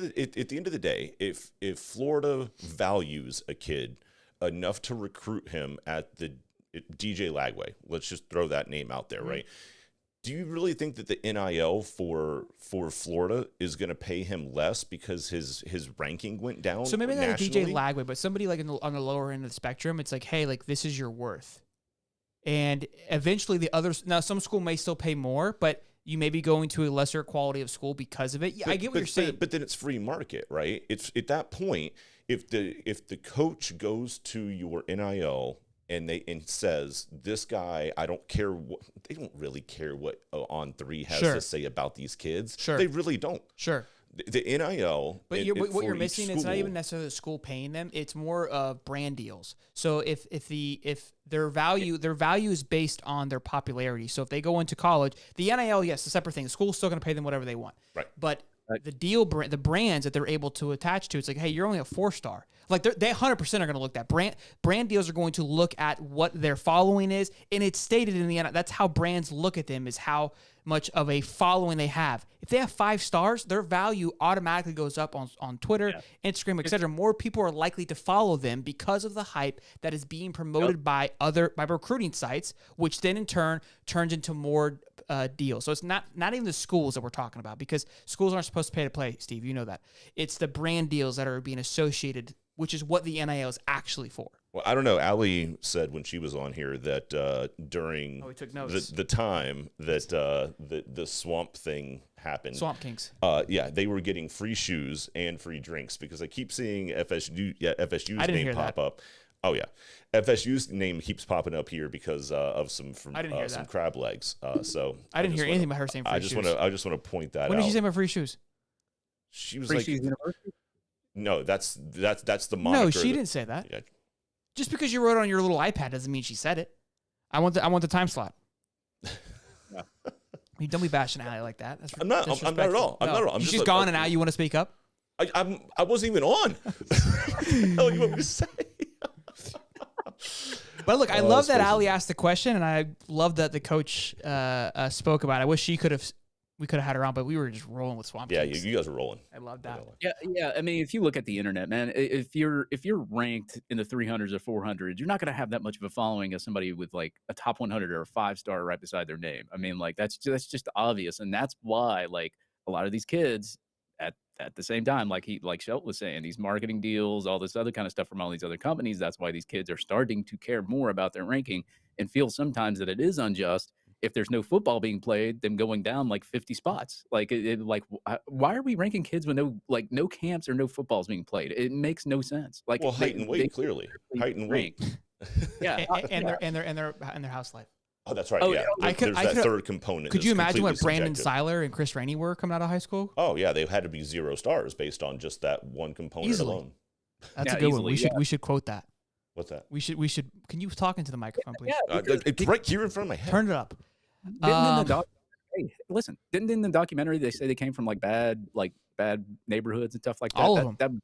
of the day? If Florida values a kid enough to recruit him at the DJ Lagway, let's just throw that name out there, right? Do you really think that the NIL for Florida is going to pay him less because his ranking went down? So maybe not a DJ nationally? Lagway, but somebody like on the lower end of the spectrum, it's like, hey, like this is your worth. And eventually the others, now some school may still pay more, but you may be going to a lesser quality of school because of it. Yeah, I get what you're saying. But then it's free market, right? It's at that point, if the coach goes to your NIL and says, this guy, I don't care what, they don't really care what On3 has to say about these kids. Sure. They really don't. Sure. The NIL, but what you're missing, it's not even necessarily the school paying them. It's more of brand deals. So if their value is based on their popularity. So if they go into college, the NIL, yes, a separate thing. The school's still going to pay them whatever they want. Right. But the brands that they're able to attach to, it's like, hey, you're only a 4-star. Like they 100% are going to look at brand deals are going to look at what their following is, and it's stated in the NIL. That's how brands look at them, is how much of a following they have. If they have 5 stars, their value automatically goes up on Twitter, Instagram, etc. More people are likely to follow them because of the hype that is being promoted by recruiting sites, which then in turn turns into more deals. So it's not even the schools that we're talking about, because schools aren't supposed to pay to play, Steve. You know that. It's the brand deals that are being associated, which is what the NIL is actually for. Well, I don't know. Allie said when she was on here that during the time that the swamp thing happened, Swamp Kings, they were getting free shoes and free drinks, because I keep seeing FSU's name pop up. Oh yeah, FSU's name keeps popping up here because of some crab legs. So I didn't hear anything about her saying free shoes. I just want to point that out. When did she say about free shoes? She was free like, shoes university? no, that's the moniker. No, she didn't say that. Yeah. Just because you wrote it on your little iPad doesn't mean she said it. I want the time slot. Don't be bashing Allie like that. That's I'm not at all. I'm not at all. She's gone, and now you want to speak up? I wasn't even on. What the hell you want me to say? But look, I love that Allie asked the question, and I love that the coach spoke about it. I wish we could have had her on, but we were just rolling with Swamp Kings. Yeah, you guys were rolling. I love that. Yeah. I mean, if you look at the internet, man, if you're ranked in the 300s or 400s, you're not going to have that much of a following as somebody with like a top 100 or a 5-star right beside their name. I mean, like that's just obvious, and that's why like a lot of these kids at the same time, like Shelton was saying, these marketing deals, all this other kind of stuff from all these other companies. That's why these kids are starting to care more about their ranking and feel sometimes that it is unjust. If there's no football being played, them going down like 50 spots. Like, why are we ranking kids when no camps or no footballs being played? It makes no sense. Like, well, height and weight, clearly. Height and weight. Yeah, and their house life. Oh, that's right. Oh, yeah, there's that third component. Could you imagine what Brandon subjective. Seiler and Chris Rainey were coming out of high school? Oh yeah, they had to be 0 stars based on just that one component alone. That's a good one. We should quote that. What's that? We should. Can you talk into the microphone, please? It's right here in front of my head. Turn it up. Listen, didn't in the documentary they say they came from like bad neighborhoods and stuff like that? All of them.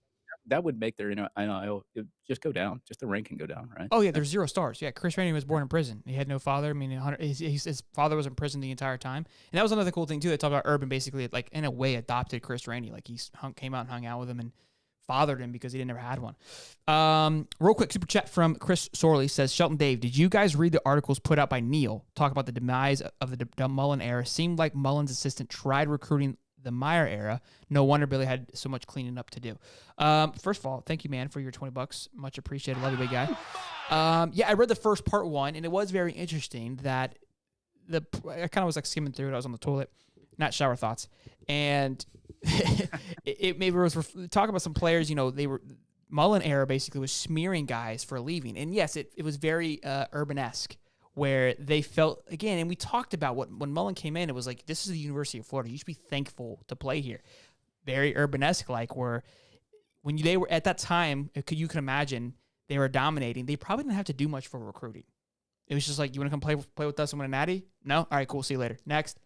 That would make their NIL just go down, just the ranking go down, right? Oh yeah, there's 0 stars. Yeah, Chris Rainey was born in prison. He had no father. I mean, his father was in prison the entire time, and that was another cool thing too. They talked about Urban basically, like in a way, adopted Chris Rainey. Like he came out and hung out with him and fathered him because he never had one. Real quick super chat from Chris Sorley says, Shelton Dave, did you guys read the articles put out by Neil talk about the demise of the Mullen era? Seemed like Mullen's assistant tried recruiting the Meyer era. No wonder Billy had so much cleaning up to do. First of all, thank you, man, for your $20. Much appreciated. Love you, big guy. I read the first part 1, and it was very interesting that I kind of was like skimming through it. I was on the toilet, not shower thoughts, and it maybe was talking about some players. They were Mullen era basically was smearing guys for leaving, and yes, it was very Urban-esque. Where they felt, again, and we talked about when Mullen came in, it was like, this is the University of Florida. You should be thankful to play here. Very Urban-esque, like where when they were at that time, you can imagine they were dominating. They probably didn't have to do much for recruiting. It was just like, you want to come play with us and win a natty? No? All right, cool. See you later. Next.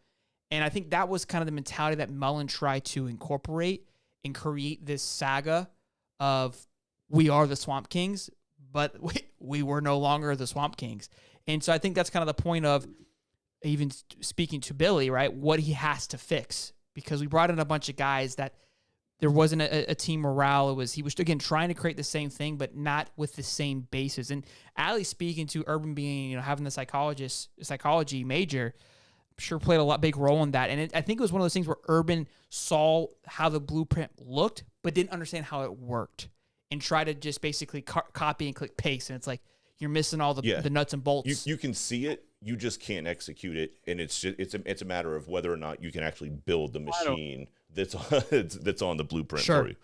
And I think that was kind of the mentality that Mullen tried to incorporate and create this saga of we are the Swamp Kings, but we were no longer the Swamp Kings. And so I think that's kind of the point of even speaking to Billy, right? What he has to fix, because we brought in a bunch of guys that there wasn't a team morale. He was again trying to create the same thing, but not with the same basis. And Allie speaking to Urban being, having the psychology major, I'm sure played a big role in that. And I think it was one of those things where Urban saw how the blueprint looked, but didn't understand how it worked, and try to just basically copy and click paste. And it's like, you're missing all the nuts and bolts. You can see it, you just can't execute it, and it's a matter of whether or not you can actually build the machine that's on the blueprint for you.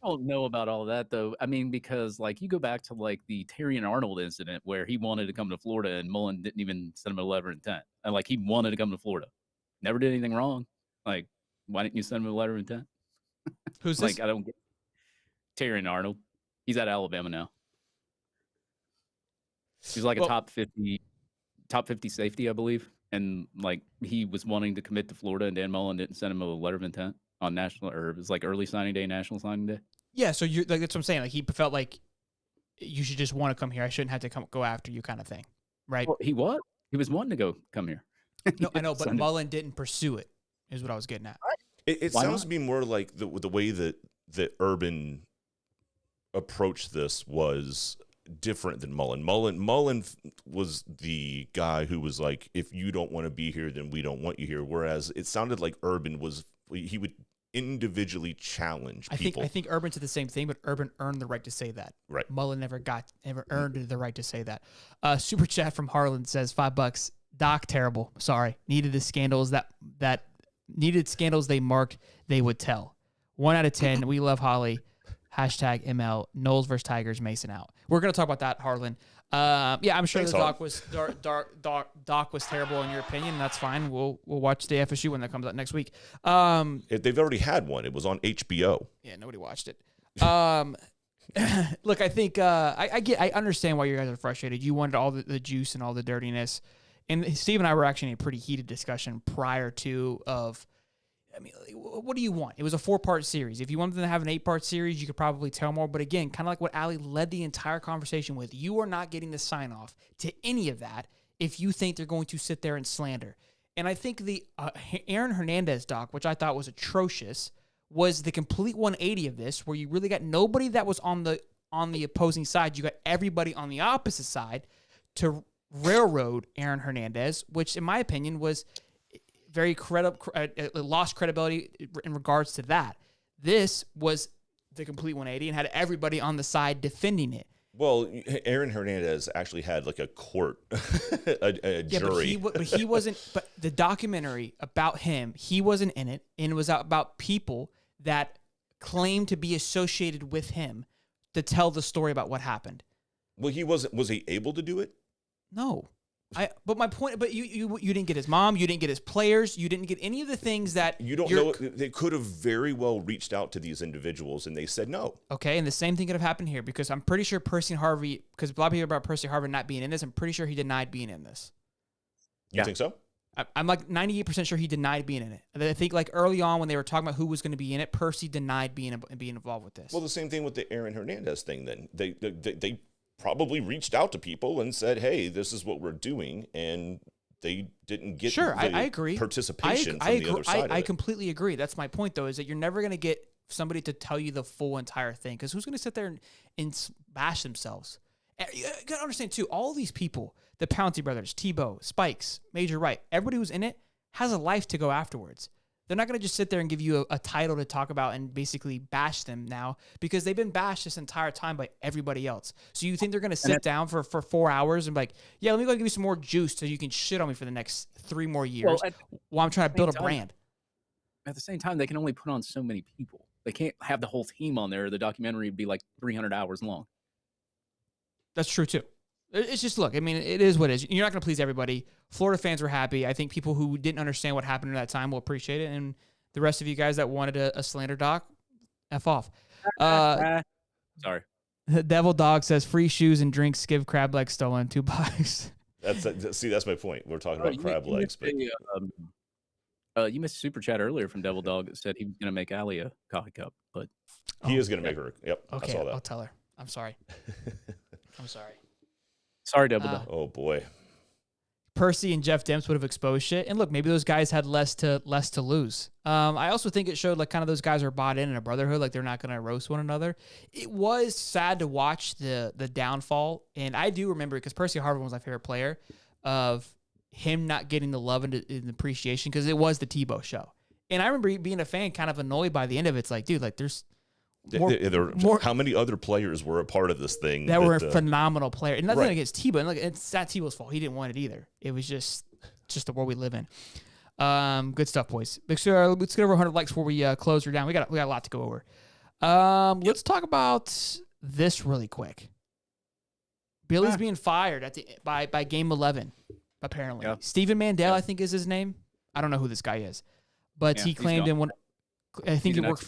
I don't know about all of that though. I mean, because like you go back to like the Terry and Arnold incident where he wanted to come to Florida and Mullen didn't even send him a letter of intent. And like he wanted to come to Florida, never did anything wrong. Like, why didn't you send him a letter of intent? Who's like this? I don't get Terry and Arnold. He's at Alabama now. He's like a top 50 safety, I believe. And like he was wanting to commit to Florida, and Dan Mullen didn't send him a letter of intent on national, or it was like early signing day, national signing day. Yeah, so that's what I'm saying. Like he felt like you should just want to come here. I shouldn't have to go after you, kind of thing, right? Well, he was wanting to come here. No, I know, but Mullen didn't pursue it. Is what I was getting at. It sounds to me more like the way that Urban approached this was different than Mullen. Mullen was the guy who was like, if you don't want to be here, then we don't want you here. Whereas it sounded like Urban he would individually challenge people. I think Urban did the same thing, but Urban earned the right to say that. Right. Mullen never earned the right to say that. Super chat from Harlan says $5. Doc, terrible. Sorry. Needed the scandals that needed scandals they marked, they would tell. 1 out of 10. We love Holly. Hashtag ML, Knowles versus Tigers, Mason out. We're going to talk about that, Harlan. I'm sure Thanks, Doc was terrible in your opinion, and that's fine. We'll watch the FSU when that comes out next week. They've already had one. It was on HBO. Yeah, nobody watched it. Look, I think I understand why you guys are frustrated. You wanted all the juice and all the dirtiness, and Steve and I were actually in a pretty heated discussion prior to of. I mean, what do you want? It was a 4-part series. If you wanted them to have an 8-part series, you could probably tell more. But again, kind of like what Allie led the entire conversation with, you are not getting the sign off to any of that if you think they're going to sit there and slander. And I think the Aaron Hernandez doc, which I thought was atrocious, was the complete 180 of this, where you really got nobody that was on the opposing side. You got everybody on the opposite side to railroad Aaron Hernandez, which in my opinion was very lost credibility in regards to that. This was the complete 180 and had everybody on the side defending it. Well, Aaron Hernandez actually had like a court, a jury. But he wasn't. But the documentary about him, he wasn't in it, and it was about people that claimed to be associated with him to tell the story about what happened. Well, he wasn't. Was he able to do it? No. But my point. But you didn't get his mom. You didn't get his players. You didn't get any of the things that you don't know. They could have very well reached out to these individuals, and they said no. Okay, and the same thing could have happened here because I'm pretty sure Percy Harvey. Because a lot of people about Percy Harvey not being in this. I'm pretty sure he denied being in this. You think so? I'm like 98% sure he denied being in it. And I think like early on when they were talking about who was going to be in it, Percy denied being involved with this. Well, the same thing with the Aaron Hernandez thing. Then they probably reached out to people and said, "Hey, this is what we're doing," and they didn't get I agree. Participation from the other side. I completely agree. That's my point, though, is that you're never going to get somebody to tell you the full entire thing because who's going to sit there and bash themselves? You got to understand too. All these people, the Pouncey brothers, Tebow, Spikes, Major Wright, everybody who's in it has a life to go afterwards. They're not going to just sit there and give you a title to talk about and basically bash them now because they've been bashed this entire time by everybody else. So you think they're going to sit down for 4 hours and be like, yeah, let me go give you some more juice so you can shit on me for the next 3 more years while I'm trying to build a brand. At the same time, they can only put on so many people. They can't have the whole team on there. The documentary would be like 300 hours long. That's true, too. It's just, look, I mean, it is what it is. You're not going to please everybody. Florida fans were happy. I think people who didn't understand what happened at that time will appreciate it. And the rest of you guys that wanted a slander doc, F off. Sorry. The Devil Dog says, free shoes and drinks give crab legs stolen $2. That's my point. We're talking about crab legs. But you missed a super chat earlier from Devil Dog that said he was going to make Allie a coffee cup. But he is going to make her. Yep. Okay, I saw that. I'll tell her. I'm sorry. I'm sorry. Sorry, Devil Dog. Oh, boy. Percy and Jeff Demps would have exposed shit. And look, maybe those guys had less to lose. I also think it showed like kind of those guys are bought in a brotherhood, like they're not going to roast one another. It was sad to watch the downfall. And I do remember, because Percy Harvin was my favorite player, of him not getting the love and appreciation because it was the Tebow show. And I remember being a fan kind of annoyed by the end of it. It's like, dude, like there's more, how many other players were a part of this thing that were a phenomenal player? And nothing against Tebow. And look, it's not Tebow's fault. He didn't want it either. It was just the world we live in. Good stuff, boys. Let's get over 100 likes before we close her down. We got a lot to go over. Let's talk about this really quick. Billy's being fired by game 11. Apparently, Stephen Mandel, I think is his name. I don't know who this guy is, but he claimed in one. I think he worked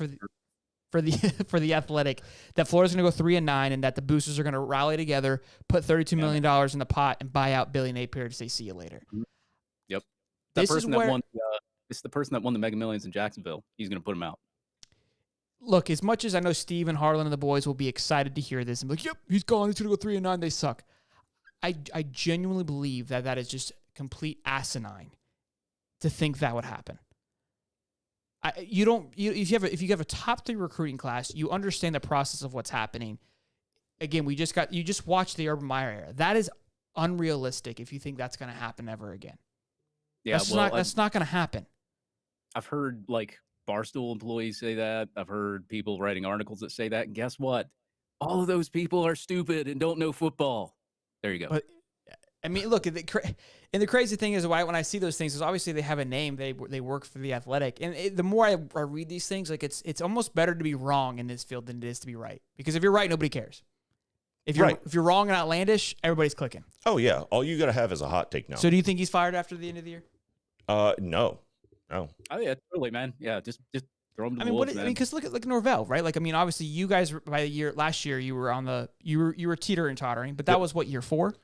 for the Athletic, that Florida's going to go 3-9, and that the boosters are going to rally together, put $32 million in the pot, and buy out Billy Napier to say see you later. Yep. This is where it's the person that won the Mega Millions in Jacksonville. He's going to put him out. Look, as much as I know Steve and Harlan and the boys will be excited to hear this and be like, yep, he's gone. He's going to go 3-9. They suck. I genuinely believe that is just complete asinine to think that would happen. If you have a top 3 recruiting class, you understand the process of what's happening. Again, you just watched the Urban Meyer era. That is unrealistic if you think that's going to happen ever again. Yeah, that's not going to happen. I've heard like Barstool employees say that. I've heard people writing articles that say that. And guess what? All of those people are stupid and don't know football. There you go. But I mean, look, and the crazy thing is, when I see those things, is obviously they have a name. They work for the Athletic, and the more I read these things, like it's almost better to be wrong in this field than it is to be right. Because if you're right, nobody cares. If you're wrong and outlandish, everybody's clicking. Oh yeah, all you got to have is a hot take now. So do you think he's fired after the end of the year? No. Oh yeah, totally, man. Yeah, just Throw him to I the mean, wolves, man. because look at Norvell, right? Like, I mean, obviously, you guys last year you were teetering and tottering, but that was what, year 4?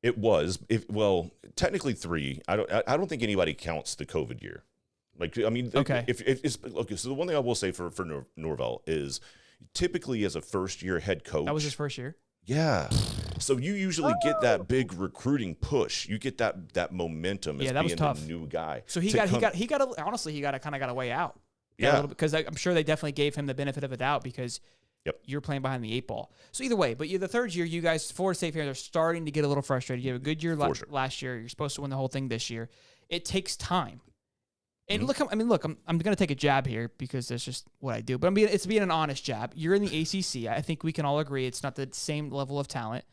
It was. Well, technically 3. I don't think anybody counts the COVID year. Like, I mean, okay. If it's okay. So the one thing I will say for Norvell is, typically as a first year head coach, That was his first year. Yeah. So you usually get that big recruiting push. You get that momentum as that was being tough. the new guy. So he got a way out. Yeah. Because I'm sure they definitely gave him the benefit of a doubt because you're playing behind the 8 ball. So either way, but the third year, you guys, Florida State fans, are starting to get a little frustrated. You have a good year last year. You're supposed to win the whole thing this year. It takes time. And look, I'm going to take a jab here because that's just what I do. But it's being an honest jab. You're in the ACC. I think we can all agree it's not the same level of talent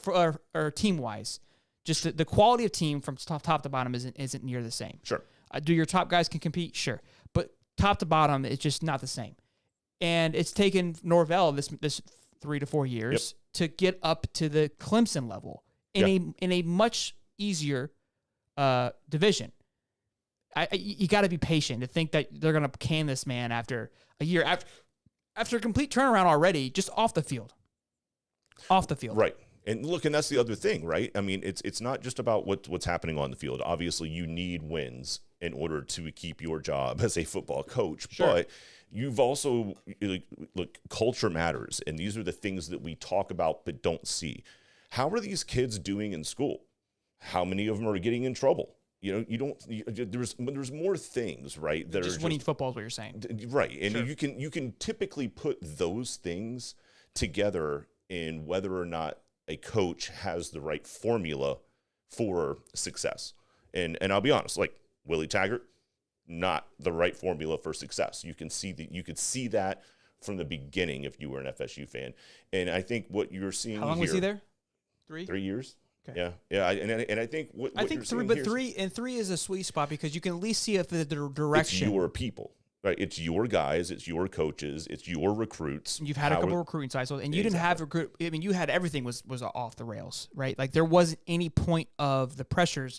or team-wise. Just the quality of team from top to bottom isn't near the same. Sure. Do your top guys can compete? Sure. But top to bottom, it's just not the same. And it's taken Norvell this 3 to 4 years to get up to the Clemson level in a much easier division. You got to be patient to think that they're going to can this man after a year, after a complete turnaround already, just off the field. Off the field. Right. And look, and that's the other thing, right? I mean, it's not just about what's happening on the field. Obviously, you need wins in order to keep your job as a football coach. Sure. But you've also, look, culture matters. And these are the things that we talk about but don't see. How are these kids doing in school? How many of them are getting in trouble? There's more things, right? That just winning football is what you're saying. Right. And you can typically put those things together in whether or not a coach has the right formula for success. And I'll be honest, like Willie Taggart, not the right formula for success. You could see that from the beginning if you were an FSU fan. And I think what you're seeing How long was he there? 3 years. Okay. Yeah. And I think what I think you're three is a sweet spot because you can at least see if the direction. It's your people, right? It's your guys, it's your coaches, it's your recruits. You've had a couple recruiting cycles, and you didn't have recruit. I mean, you had everything was off the rails, right? Like there wasn't any point of the pressure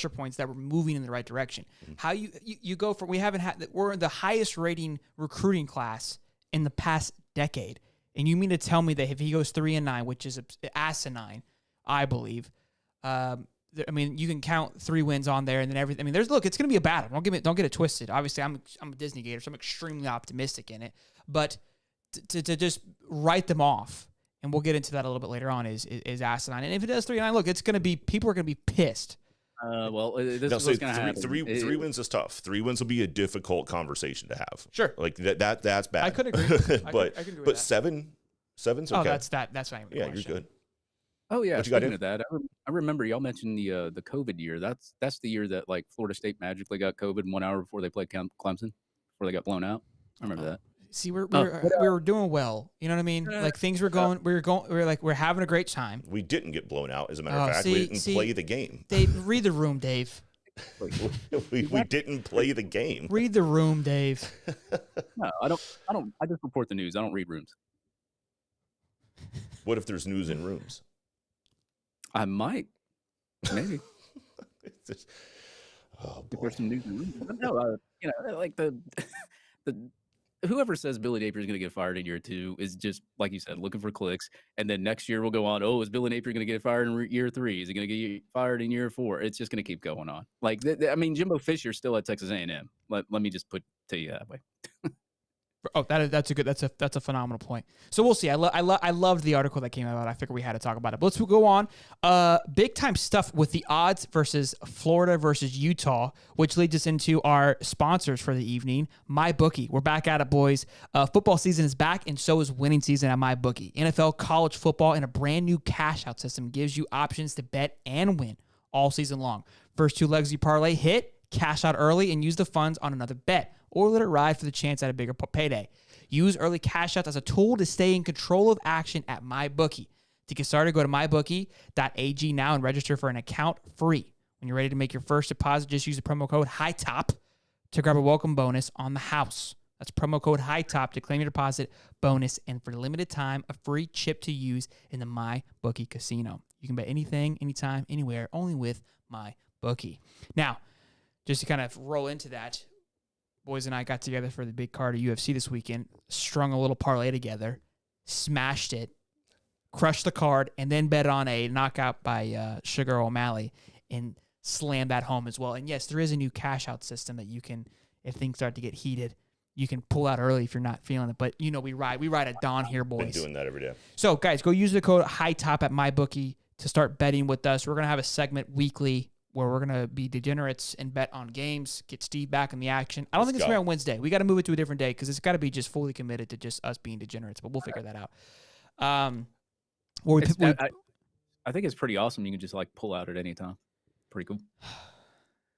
points that were moving in the right direction. Mm-hmm. How you go from we're the highest rating recruiting class in the past decade, and you mean to tell me that if he goes 3-9, which is asinine, I believe. I mean, you can count 3 wins on there, and then everything. I mean, it's going to be a battle. Don't get it twisted. Obviously, I'm a Disney Gator, so I'm extremely optimistic in it. But to just write them off, and we'll get into that a little bit later on, is asinine. And if it does 3-9, look, it's going to be people are going to be pissed. This is what's going to happen. Three wins is tough. 3 wins will be a difficult conversation to have. Sure, like that's bad. I could agree, but I could agree with but that. seven's okay. That's not even yeah, question. You're good. Oh yeah, what you got speaking of that, I remember y'all mentioned the COVID year. That's the year that like Florida State magically got COVID 1 hour before they played Clemson, before they got blown out. I remember that. See, we were doing well. You know what I mean? Like things were going. We're having a great time. We didn't get blown out. As a matter of fact, we didn't play the game. Dave, read the room, Dave. we didn't play the game. Read the room, Dave. No, I don't. I just report the news. I don't read rooms. What if there's news in rooms? I might, maybe. Just, oh boy. If there's some news in rooms. No, like the whoever says Billy Napier is going to get fired in year 2 is just, like you said, looking for clicks. And then next year we'll go on, is Billy Napier going to get fired in year 3? Is he going to get fired in year 4? It's just going to keep going on. Like, I mean, Jimbo Fisher's still at Texas A&M. Let me just tell you that way. Oh, that's a phenomenal point. So we'll see. I loved the article that came out. I figured we had to talk about it. But let's go on. Big time stuff with the odds versus Florida versus Utah, which leads us into our sponsors for the evening, MyBookie. We're back at it, boys. Football season is back, and so is winning season at MyBookie. NFL, college football, and a brand new cash out system gives you options to bet and win all season long. First 2 legs you parlay hit, cash out early, and use the funds on another bet, or let it ride for the chance at a bigger payday. Use early cash outs as a tool to stay in control of action at MyBookie. To get started, go to mybookie.ag now and register for an account free. When you're ready to make your first deposit, just use the promo code HIGHTOP to grab a welcome bonus on the house. That's promo code HIGHTOP to claim your deposit bonus, and for a limited time, a free chip to use in the MyBookie casino. You can bet anything, anytime, anywhere, only with MyBookie. Now, just to kind of roll into that, boys and I got together for the big card of UFC this weekend, strung a little parlay together, smashed it, crushed the card, and then bet on a knockout by Sugar O'Malley and slammed that home as well. And yes, there is a new cash out system that you can, if things start to get heated, you can pull out early if you're not feeling it. But, we ride at dawn here, boys. Been doing that every day. So, guys, go use the code HIGHTOP at MyBookie to start betting with us. We're going to have a segment weekly where we're going to be degenerates and bet on games, get Steve back in the action. I don't think it's going to be on Wednesday. We got to move it to a different day because it's got to be just fully committed to just us being degenerates, but we'll figure that out. I think it's pretty awesome. You can just pull out at any time. Pretty cool.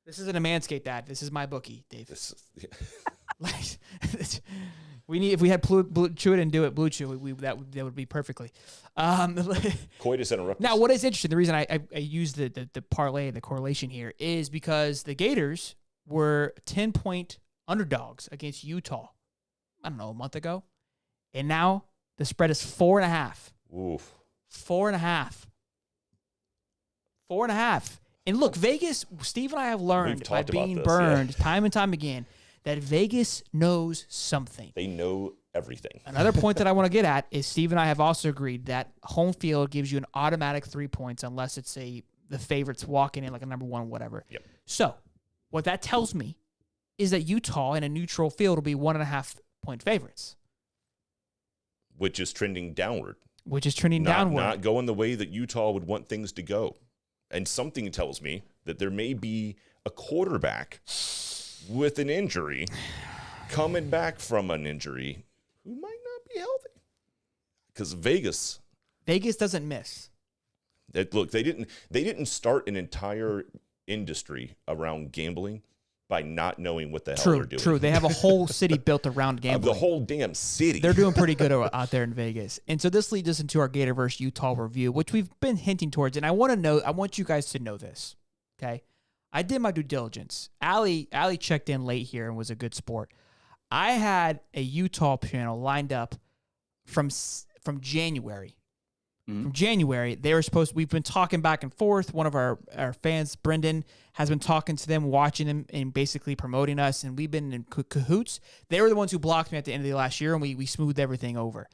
This isn't a Manscaped ad. This is MyBookie, Dave. We need, if we had Blue Chew it and do it Blue Chew, that would be perfectly. Coitus interruptus. Now, what is interesting, the reason I use the parlay, the correlation here, is because the Gators were 10-point underdogs against Utah, I don't know, a month ago. And now the spread is 4.5. Oof. 4.5. 4.5. And look, Vegas, Steve and I have learned by being burned time and time again that Vegas knows something. They know everything. Another point that I want to get at is Steve and I have also agreed that home field gives you an automatic 3 points unless it's the favorites walking in like a number one, whatever. Yep. So what that tells me is that Utah in a neutral field will be 1.5 point favorites. Which is trending downward. Downward. Not going the way that Utah would want things to go. And something tells me that there may be a quarterback with an injury coming back from an injury who might not be healthy. Because Vegas doesn't miss. Look, they didn't start an entire industry around gambling by not knowing what the hell they're doing. True. They have a whole city built around gambling. The whole damn city. They're doing pretty good out there in Vegas. And so this leads us into our Gator vs. Utah review, which we've been hinting towards. And I want you guys to know this, okay? I did my due diligence. Allie checked in late here and was a good sport. I had a Utah panel lined up from January. From January, we've been talking back and forth. One of our fans, Brendan, has been talking to them, watching them, and basically promoting us, and we've been in cahoots. They were the ones who blocked me at the end of the last year, and we smoothed everything over.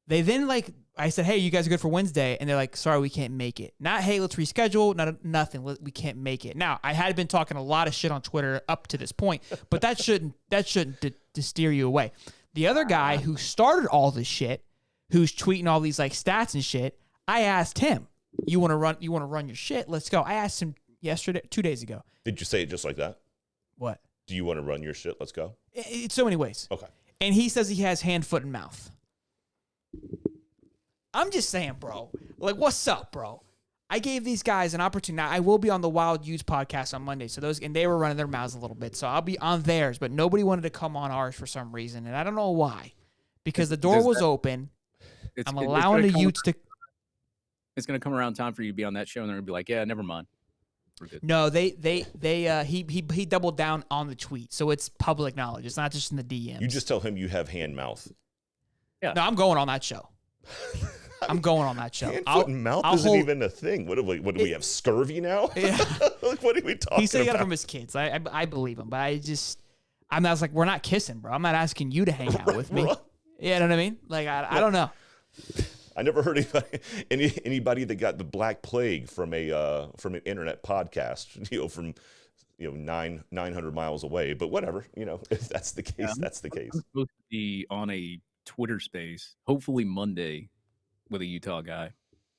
They then, I said, hey, you guys are good for Wednesday, and they're like, sorry, we can't make it. Not, hey, let's reschedule, nothing, we can't make it. Now, I had been talking a lot of shit on Twitter up to this point, but that shouldn't steer you away. The other guy who started all this shit, who's tweeting all these stats and shit, I asked him, you want to run your shit? Let's go. I asked him 2 days ago. Did you say it just like that? What? Do you want to run your shit? Let's go. It's so many ways. Okay. And he says he has hand, foot, and mouth. I'm just saying, bro. What's up, bro? I gave these guys an opportunity. Now, I will be on the Wild Utes podcast on Monday, and they were running their mouths a little bit, so I'll be on theirs, but nobody wanted to come on ours for some reason, and I don't know why. Because the door was open. I'm allowing the Utes to. It's going to come around time for you to be on that show, and they're going to be like, "Yeah, never mind." We're good. No, he doubled down on the tweet, so it's public knowledge. It's not just in the DMs. You just tell him you have hand mouth. Yeah. No, I'm going on that show. I'm going on that show. Hand, foot, and mouth isn't even a thing. What do we have? Scurvy now? Yeah. What are we talking about? He said he got it from his kids. I believe him, but I was like, we're not kissing, bro. I'm not asking you to hang out with me. Yeah, you know what I mean? I don't know. I never heard anybody that got the Black Plague from an internet podcast, from 900 miles away. But whatever, if that's the case, that's the case. I'm supposed to be on a Twitter space, hopefully Monday, with a Utah guy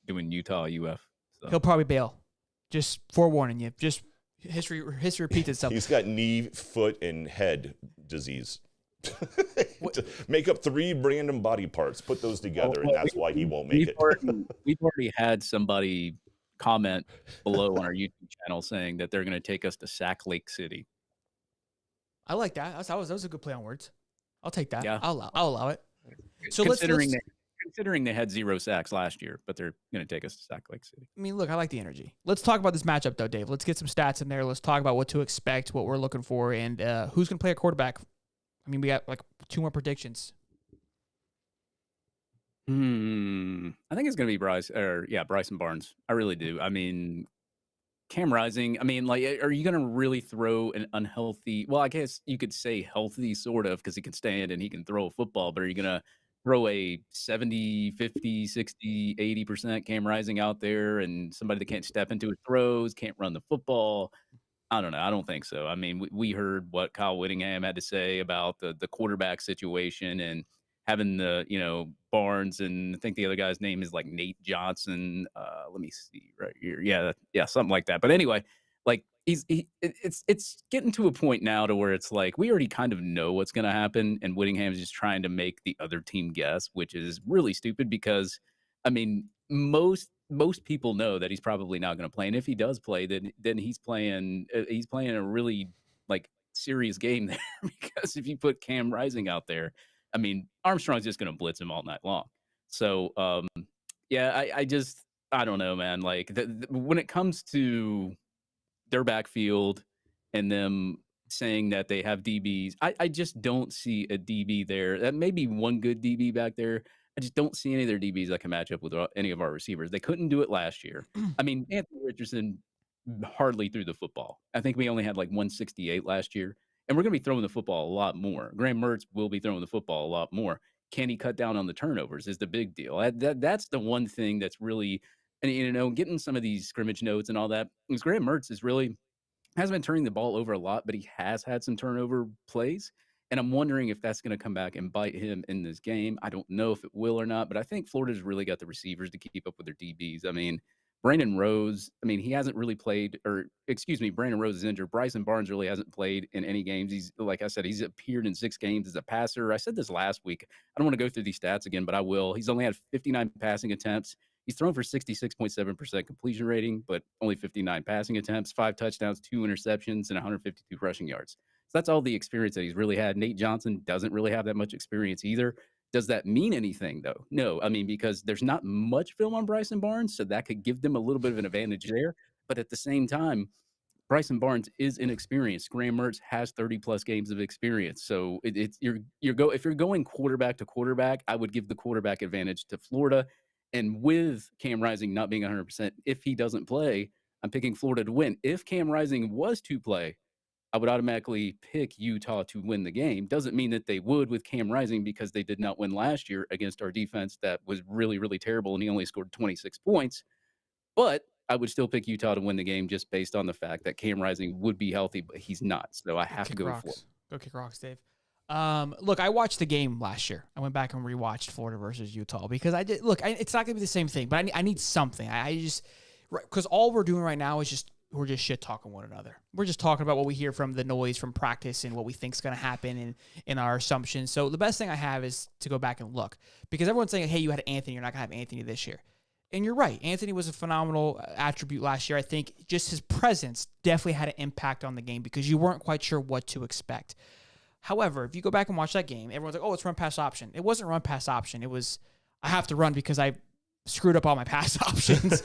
doing Utah UF. So. He'll probably bail. Just forewarning you. Just history repeats itself. He's got knee, foot, and head disease. Make up 3 random body parts, put those together, and that's why he won't make it. We've already had somebody comment below on our YouTube channel saying that they're going to take us to Sac Lake City. I like that. That was a good play on words. I'll take that. Yeah. I'll allow it. So considering they had 0 sacks last year, but they're going to take us to Sac Lake City. I mean, look, I like the energy. Let's talk about this matchup, though, Dave. Let's get some stats in there. Let's talk about what to expect, what we're looking for, and who's going to play a quarterback. I mean, we got 2 more predictions. I think it's going to be Bryson Barnes. I really do. I mean, Cam Rising, I mean, like, are you going to really throw an unhealthy, well, I guess you could say healthy sort of because he can stand and he can throw a football, but are you going to throw a 70, 50, 60, 80% Cam Rising out there and somebody that can't step into his throws, can't run the football? I don't know. I don't think so. I mean, we heard what Kyle Whittingham had to say about the quarterback situation and having the, Barnes, and I think the other guy's name is like Nate Johnson. Let me see right here. Yeah, something like that. But anyway, like it's getting to a point now to where it's like we already kind of know what's going to happen, and Whittingham's just trying to make the other team guess, which is really stupid because, I mean, most people know that he's probably not going to play, and if he does play, then he's playing a really like serious game there because if you put Cam Rising out there, I mean, Armstrong's just going to blitz him all night long. So, yeah, I don't know, man. Like when it comes to their backfield and them saying that they have DBs, I just don't see a DB there. That may be one good DB back there. I just don't see any of their DBs that can match up with any of our receivers. They couldn't do it last year. I mean, Anthony Richardson hardly threw the football. I think we only had like 168 last year. And we're going to be throwing the football a lot more. Graham Mertz will be throwing the football a lot more. Can he cut down on the turnovers is the big deal. That's the one thing that's really, and getting some of these scrimmage notes and all that, because Graham Mertz hasn't been turning the ball over a lot, but he has had some turnover plays. And I'm wondering if that's going to come back and bite him in this game. I don't know if it will or not, but I think Florida's really got the receivers to keep up with their DBs. I mean, Brandon Rose, he hasn't really played, Brandon Rose is injured. Bryson Barnes really hasn't played in any games. He's, like I said, he's appeared in 6 games as a passer. I said this last week. I don't want to go through these stats again, but I will. He's only had 59 passing attempts. He's thrown for 66.7% completion rating, but only 59 passing attempts, 5 touchdowns, 2 interceptions, and 152 rushing yards. So that's all the experience that he's really had. Nate Johnson doesn't really have that much experience either. Does that mean anything, though? No. I mean, because there's not much film on Bryson Barnes, so that could give them a little bit of an advantage there. But at the same time, Bryson Barnes is inexperienced. Graham Mertz has 30-plus games of experience. So if you're going quarterback to quarterback, I would give the quarterback advantage to Florida. And with Cam Rising not being 100%, if he doesn't play, I'm picking Florida to win. If Cam Rising was to play, I would automatically pick Utah to win the game. Doesn't mean that they would with Cam Rising because they did not win last year against our defense that was really, really terrible, and he only scored 26 points. But I would still pick Utah to win the game just based on the fact that Cam Rising would be healthy, but he's not. So I have to go with Florida. Go kick rocks, Dave. Look, I watched the game last year. I went back and rewatched Florida versus Utah because it's not going to be the same thing, but I need something. Because all we're doing right now is we're just shit talking one another. We're just talking about what we hear from the noise from practice and what we think is going to happen in our assumptions. So the best thing I have is to go back and look because everyone's saying, hey, you had Anthony. You're not going to have Anthony this year. And you're right. Anthony was a phenomenal attribute last year. I think just his presence definitely had an impact on the game because you weren't quite sure what to expect. However, if you go back and watch that game, everyone's like, oh, it's run pass option. It wasn't run pass option. It was I have to run because I screwed up all my pass options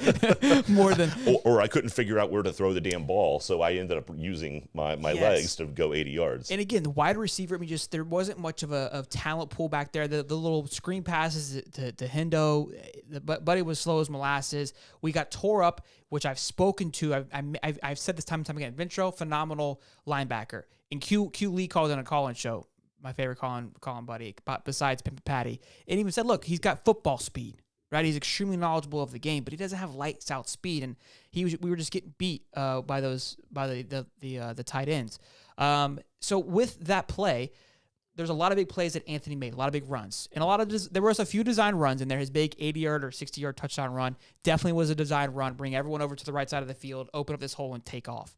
more than or I couldn't figure out where to throw the damn ball, so I ended up using my legs to go 80 yards. And again, the wide receiver, there wasn't much of a talent pool back there. The little screen passes to Hendo, Buddy was slow as molasses. We got tore up, which I've spoken to. I've said this time and time again. Ventro, phenomenal linebacker. And Q Lee called in a call-in show, my favorite call-in buddy, besides Pimp Patty, and even said, look, he's got football speed. Right, he's extremely knowledgeable of the game, but he doesn't have lights out speed, and we were just getting beat by the tight ends. So with that play, there's a lot of big plays that Anthony made, a lot of big runs, and there was a few design runs in there. His big 80-yard or 60-yard touchdown run definitely was a design run, bring everyone over to the right side of the field, open up this hole, and take off.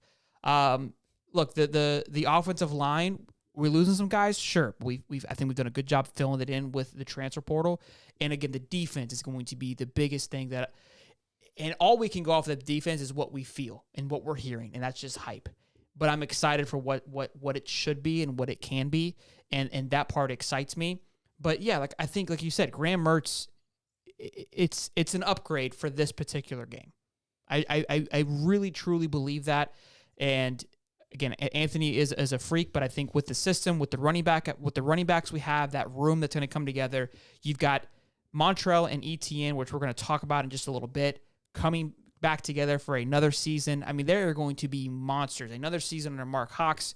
Look, the offensive line. We're losing some guys, sure. I think we've done a good job filling it in with the transfer portal. And again, the defense is going to be the biggest thing and all we can go off of the defense is what we feel and what we're hearing, and that's just hype. But I'm excited for what it should be and what it can be, and that part excites me. But yeah, I think like you said, Graham Mertz, it's an upgrade for this particular game. I really truly believe that, and. Again, Anthony is a freak, but I think with the system, with the running backs we have, that room that's going to come together, you've got Montrell and ETN, which we're going to talk about in just a little bit, coming back together for another season. I mean, they're going to be monsters. Another season under Mark Hawk's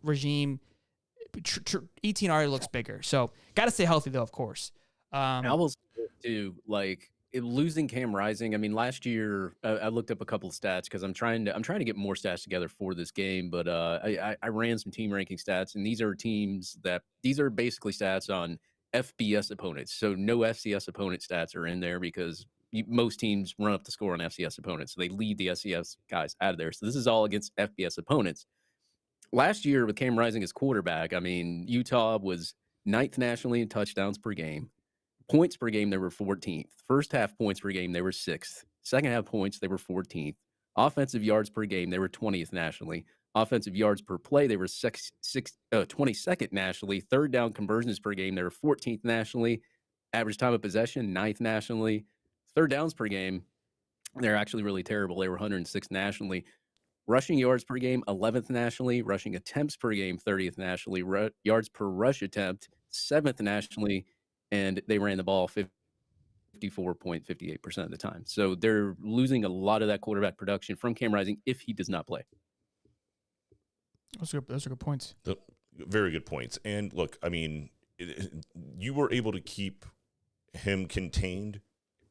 regime. ETN already looks bigger. So got to stay healthy, though, of course. I will say too, like losing Cam Rising. I mean, last year I looked up a couple of stats because I'm trying to get more stats together for this game. But I ran some team ranking stats, and these are basically stats on FBS opponents. So no FCS opponent stats are in there because most teams run up the score on FCS opponents, so they leave the FCS guys out of there. So this is all against FBS opponents. Last year with Cam Rising as quarterback, I mean, Utah was 9th nationally in touchdowns per game. Points per game, they were 14th. First half points per game, they were 6th. Second half points, they were 14th. Offensive yards per game, they were 20th nationally. Offensive yards per play, they were 22nd nationally. Third down conversions per game, they were 14th nationally. Average time of possession, 9th nationally. Third downs per game, they're actually really terrible. They were 106th nationally. Rushing yards per game, 11th nationally. Rushing attempts per game, 30th nationally. Yards per rush attempt, 7th nationally. And they ran the ball 54.58% of the time. So they're losing a lot of that quarterback production from Cam Rising if he does not play. Those are good points. Very good points. And look, I mean, you were able to keep him contained.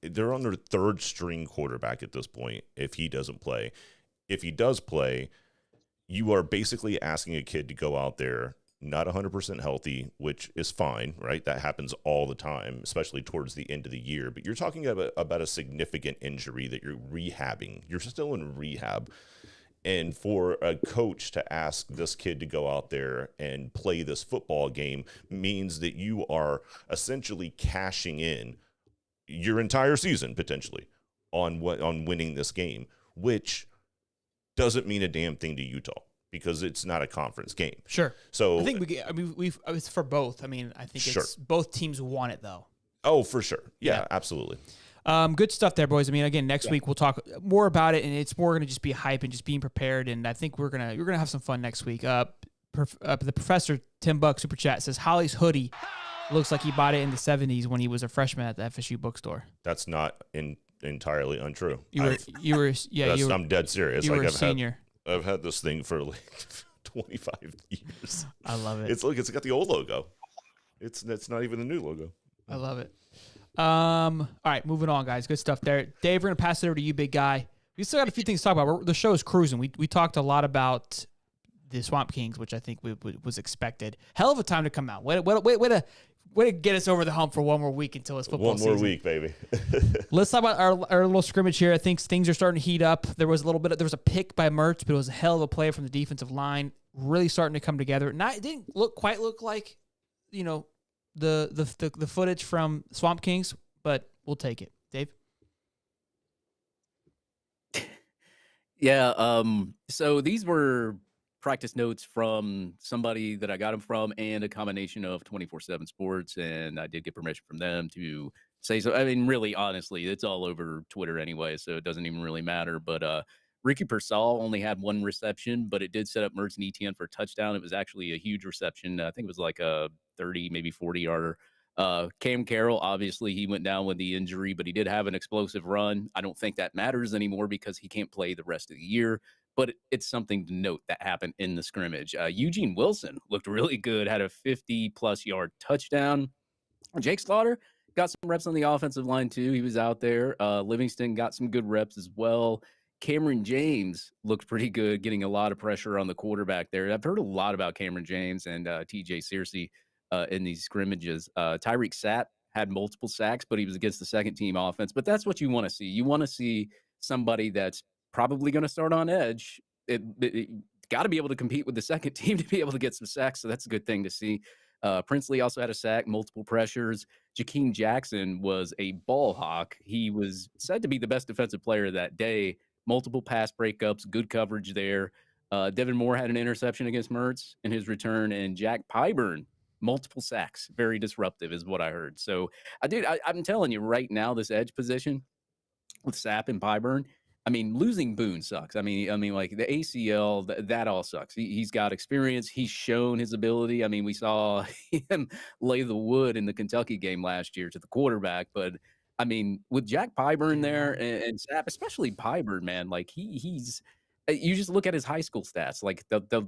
They're on their third string quarterback at this point if he doesn't play. If he does play, you are basically asking a kid to go out there not 100% healthy, which is fine, right? That happens all the time, especially towards the end of the year. But you're talking about a significant injury that you're rehabbing. You're still in rehab. And for a coach to ask this kid to go out there and play this football game means that you are essentially cashing in your entire season, potentially, on winning this game, which doesn't mean a damn thing to Utah, because it's not a conference game. Sure. So I think it's for both. I mean, I think it's both teams want it though. Oh, for sure. Yeah. Absolutely. Good stuff there, boys. I mean, again, next week we'll talk more about it, and it's more going to just be hype and just being prepared. And I think you're gonna have some fun next week. The professor Tim Buck super chat says Holly's hoodie looks like he bought it in the '70s when he was a freshman at the FSU bookstore. That's not entirely untrue. I'm dead serious. You were a senior. I've had this thing for like 25 years. I love it. It's got the old logo. It's not even the new logo. I love it. All right, moving on, guys. Good stuff there. Dave, we're gonna pass it over to you, big guy. We still got a few things to talk about. The show is cruising. We talked a lot about the Swamp Kings, which I think was expected. Hell of a time to come out. Way to get us over the hump for one more week until it's football season. One more week, baby. Let's talk about our little scrimmage here. I think things are starting to heat up. There was a pick by Mertz, but it was a hell of a play from the defensive line. Really starting to come together. It didn't quite look like, the footage from Swamp Kings, but we'll take it. Dave? Yeah, so these were practice notes from somebody that I got them from and a combination of 24/7 Sports, and I did get permission from them to say so. I mean, really, honestly, it's all over Twitter anyway, so it doesn't even really matter. But Ricky Pearsall only had one reception, but it did set up Mertz and ETN for a touchdown. It was actually a huge reception. I think it was like a 30, maybe 40-yarder. Cam Carroll, obviously, he went down with the injury, but he did have an explosive run. I don't think that matters anymore because he can't play the rest of the year, but it's something to note that happened in the scrimmage. Eugene Wilson looked really good, had a 50-plus yard touchdown. Jake Slaughter got some reps on the offensive line, too. He was out there. Livingston got some good reps as well. Cameron James looked pretty good, getting a lot of pressure on the quarterback there. I've heard a lot about Cameron James and TJ Searcy in these scrimmages. Tyreek Sapp had multiple sacks, but he was against the second-team offense. But that's what you want to see. You want to see somebody that's probably going to start on edge. It got to be able to compete with the second team to be able to get some sacks, so that's a good thing to see. Princely also had a sack, multiple pressures. Jakeem Jackson was a ball hawk. He was said to be the best defensive player that day. Multiple pass breakups, good coverage there. Devin Moore had an interception against Mertz in his return, and Jack Pyburn, multiple sacks. Very disruptive is what I heard. So, I'm telling you right now, this edge position with Sapp and Pyburn, I mean, losing Boone sucks. I mean, like the ACL, that all sucks. He's got experience. He's shown his ability. I mean, we saw him lay the wood in the Kentucky game last year to the quarterback, but I mean, with Jack Pyburn there and Sapp, especially Pyburn, man, like he's you just look at his high school stats. Like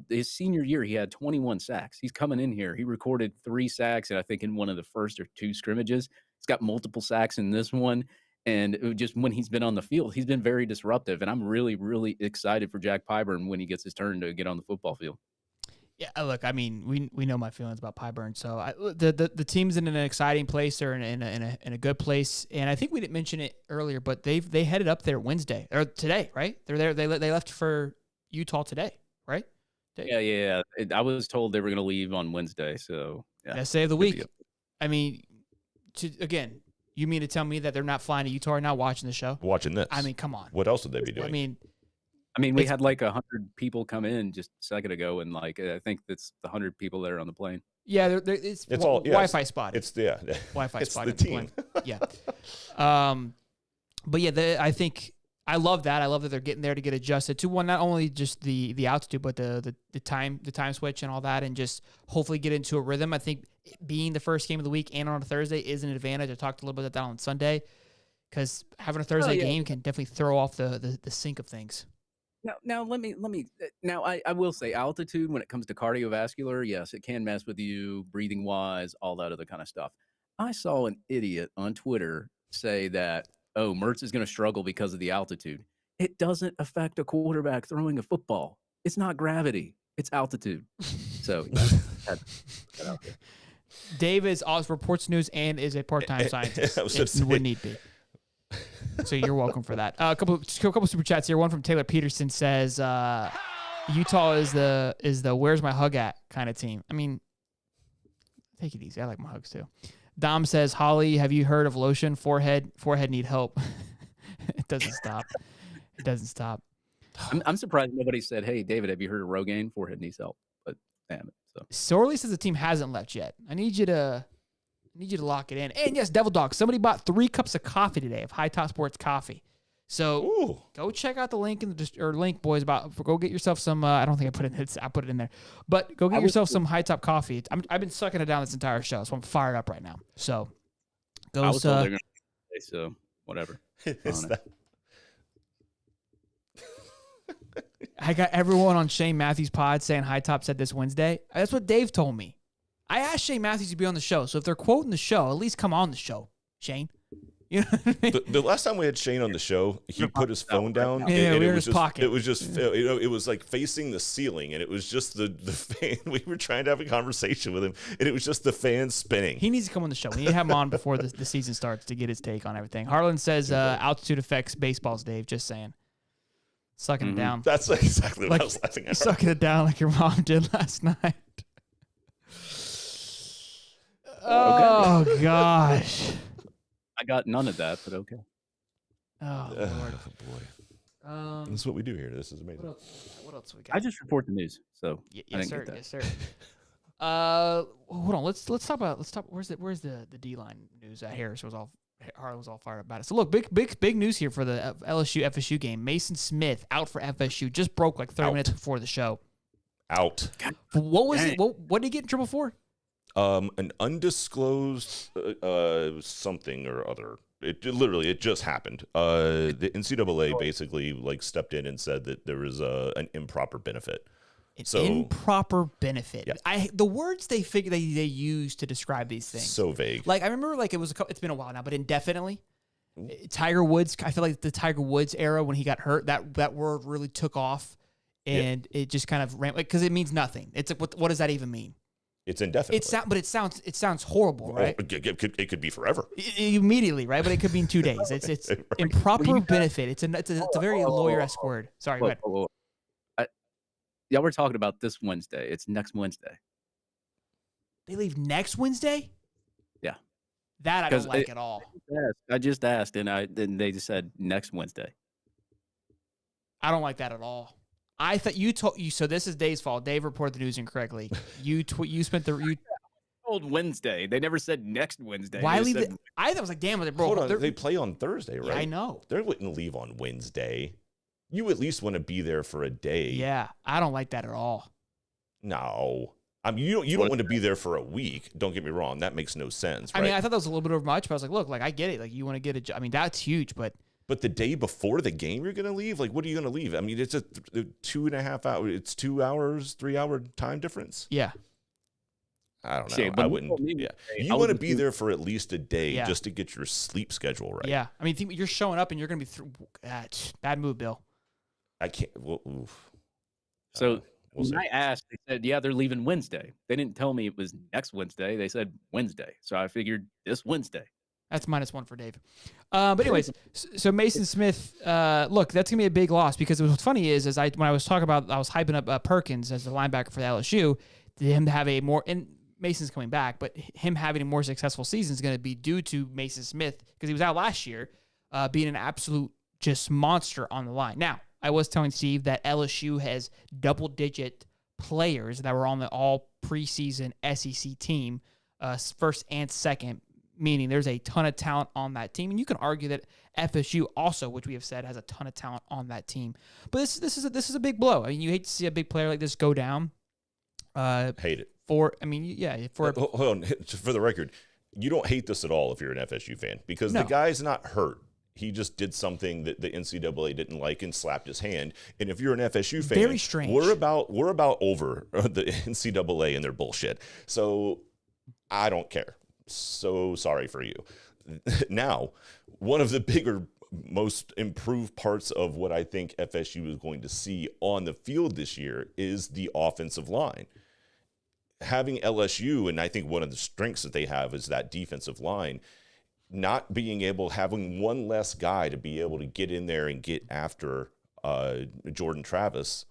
his senior year, he had 21 sacks. He's coming in here. He recorded 3 sacks, and I think in one of the first or 2 scrimmages, he's got multiple sacks in this one. And just when he's been on the field, he's been very disruptive. And I'm really, really excited for Jack Pyburn when he gets his turn to get on the football field. Yeah, look, I mean, we know my feelings about Pyburn. So the team's in an exciting place. They're in a good place, and I think we didn't mention it earlier, but they headed up there Wednesday or today, right? They're there. They left for Utah today, right? Yeah. I was told they were going to leave on Wednesday. So yeah, best day of the week. I mean, again, you mean to tell me that they're not flying to Utah or not watching the show? Watching this. I mean, come on. What else would they be doing? I mean, we had like 100 people come in just a second ago, and like I think that's the 100 people that are on the plane. Yeah, it's all Wi-Fi spotted. It's Wi-Fi spotted. The team. Yeah. But yeah, I think I love that. I love that they're getting there to get adjusted to one, not only just the altitude, but the time switch and all that, and just hopefully get into a rhythm. I think being the first game of the week and on a Thursday is an advantage. I talked a little bit about that on Sunday, because having a Thursday game can definitely throw off the sync of things. Now let me. Now I will say altitude when it comes to cardiovascular, yes, it can mess with you, breathing wise, all that other kind of stuff. I saw an idiot on Twitter say that, oh, Mertz is going to struggle because of the altitude. It doesn't affect a quarterback throwing a football. It's not gravity; it's altitude. So, Dave is also reports news and is a part-time scientist. It would need be. So you're welcome for that. A couple super chats here. One from Taylor Peterson says, Utah is the where's my hug at kind of team. I mean, take it easy. I like my hugs too. Dom says, Holly, have you heard of lotion? Forehead need help. It doesn't stop. It doesn't stop. I'm surprised nobody said, hey, David, have you heard of Rogaine? Forehead needs help. But damn it. So Sorley says the team hasn't left yet. I need you to lock it in. And yes, Devil Dog, somebody bought 3 cups of coffee today of High Top Sports coffee. So go check out the link link, boys. Go get yourself some. I don't think I put it in. I put it in there, but go get yourself some High Top coffee. I've been sucking it down this entire show, so I'm fired up right now. So go. I was told they're gonna say, so whatever. I got everyone on Shane Matthews' pod saying High Top said this Wednesday. That's what Dave told me. I asked Shane Matthews to be on the show, so if they're quoting the show, at least come on the show, Shane. You know what I mean? The last time we had Shane on the show, he put his phone down. Yeah, and we were in his pocket. It was just, it was like facing the ceiling, and it was just the fan. We were trying to have a conversation with him, and it was just the fan spinning. He needs to come on the show. We need to have him on before the season starts to get his take on everything. Harlan says altitude affects baseballs, Dave. Just saying. Sucking it down. That's exactly what I was laughing at. Sucking it down like your mom did last night. Oh, gosh. I got none of that, but okay. Oh, Lord. Boy. This is what we do here. This is amazing. What else we got? I just report the news, so yes, sir. Yes, sir. Hold on. Let's talk about. Where's the D-line news? Harlan was all fired up about it. So look, big news here for the LSU-FSU game. Mason Smith out for FSU. Just broke like 30 minutes before the show. Out. What was it? What did he get in trouble for? An undisclosed something or other. It just happened. The NCAA basically like stepped in and said that there was an improper benefit. Improper benefit. Yeah. The words they use to describe these things. So vague. Like I remember, like it's been a while now, but indefinitely. Tiger Woods. I feel like the Tiger Woods era when he got hurt, that word really took off, and it just kind of ran because it means nothing. It's like what does that even mean? It's indefinite. It sounds horrible, right? It could be forever. Immediately, right? But it could be in 2 days. It's right. Improper benefit. It's a very lawyer-esque word. Sorry, go ahead. Y'all were talking about this Wednesday. It's next Wednesday. They leave next Wednesday? Yeah. That I don't like at all. I just asked, and they just said next Wednesday. I don't like that at all. I thought you told you. So this is Dave's fault. Dave reported the news incorrectly. You told Wednesday. They never said next Wednesday. Why leave it? I thought it was like, damn, hold on. They play on Thursday, right? Yeah, I know. They wouldn't leave on Wednesday. You at least want to be there for a day. Yeah, I don't like that at all. No. I mean, you don't want to be there for a week. Don't get me wrong. That makes no sense. Right? I mean, I thought that was a little bit over much, but I was like, look, like I get it. Like you want to get a job. I mean, that's huge, but the day before the game, you're going to leave? Like, what are you going to leave? I mean, it's a 2.5 hour. It's 2 hours, 3 hour time difference. Yeah. I don't know. I wouldn't. Yeah. You want to be there for at least a day just to get your sleep schedule right. Yeah. I mean, you're showing up and you're going to be through. Bad move, Bill. I can't. Well, oof. So when I asked, they said, yeah, they're leaving Wednesday. They didn't tell me it was next Wednesday. They said Wednesday. So I figured this Wednesday. That's -1 for Dave. But anyways, so Mason Smith, look, that's going to be a big loss because what's funny is when I was talking about, I was hyping up Perkins as the linebacker for the LSU, him to have a more, and Mason's coming back, but him having a more successful season is going to be due to Mason Smith because he was out last year being an absolute just monster on the line. Now, I was telling Steve that LSU has double-digit players that were on the all preseason SEC team, first and second, meaning there's a ton of talent on that team. And you can argue that FSU also, which we have said, has a ton of talent on that team. But this is a big blow. I mean, you hate to see a big player like this go down. Hate it. Hold on. For the record, you don't hate this at all if you're an FSU fan because the guy's not hurt. He just did something that the NCAA didn't like and slapped his hand. And if you're an FSU fan, very strange. We're about over the NCAA and their bullshit. So I don't care. So sorry for you. Now, one of the bigger, most improved parts of what I think FSU is going to see on the field this year is the offensive line. Having LSU, and I think one of the strengths that they have is that defensive line, not being able, having one less guy to be able to get in there and get after Jordan Travis,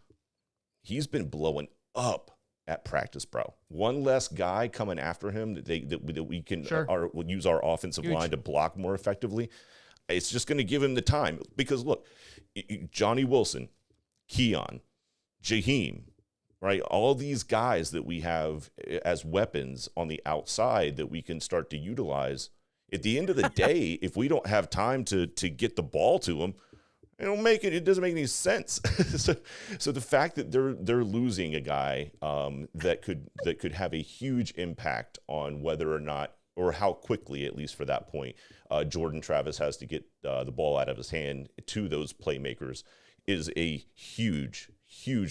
he's been blowing up at practice, bro. One less guy coming after him that we can we'll use our offensive line to block more effectively. It's just going to give him the time because look, Johnny Wilson, Keon, Jaheim, right? All these guys that we have as weapons on the outside that we can start to utilize. At the end of the day, if we don't have time to get the ball to them, it doesn't make any sense. so the fact that they're losing a guy that could have a huge impact on whether or not, or how quickly, at least for that point, Jordan Travis has to get the ball out of his hand to those playmakers is a huge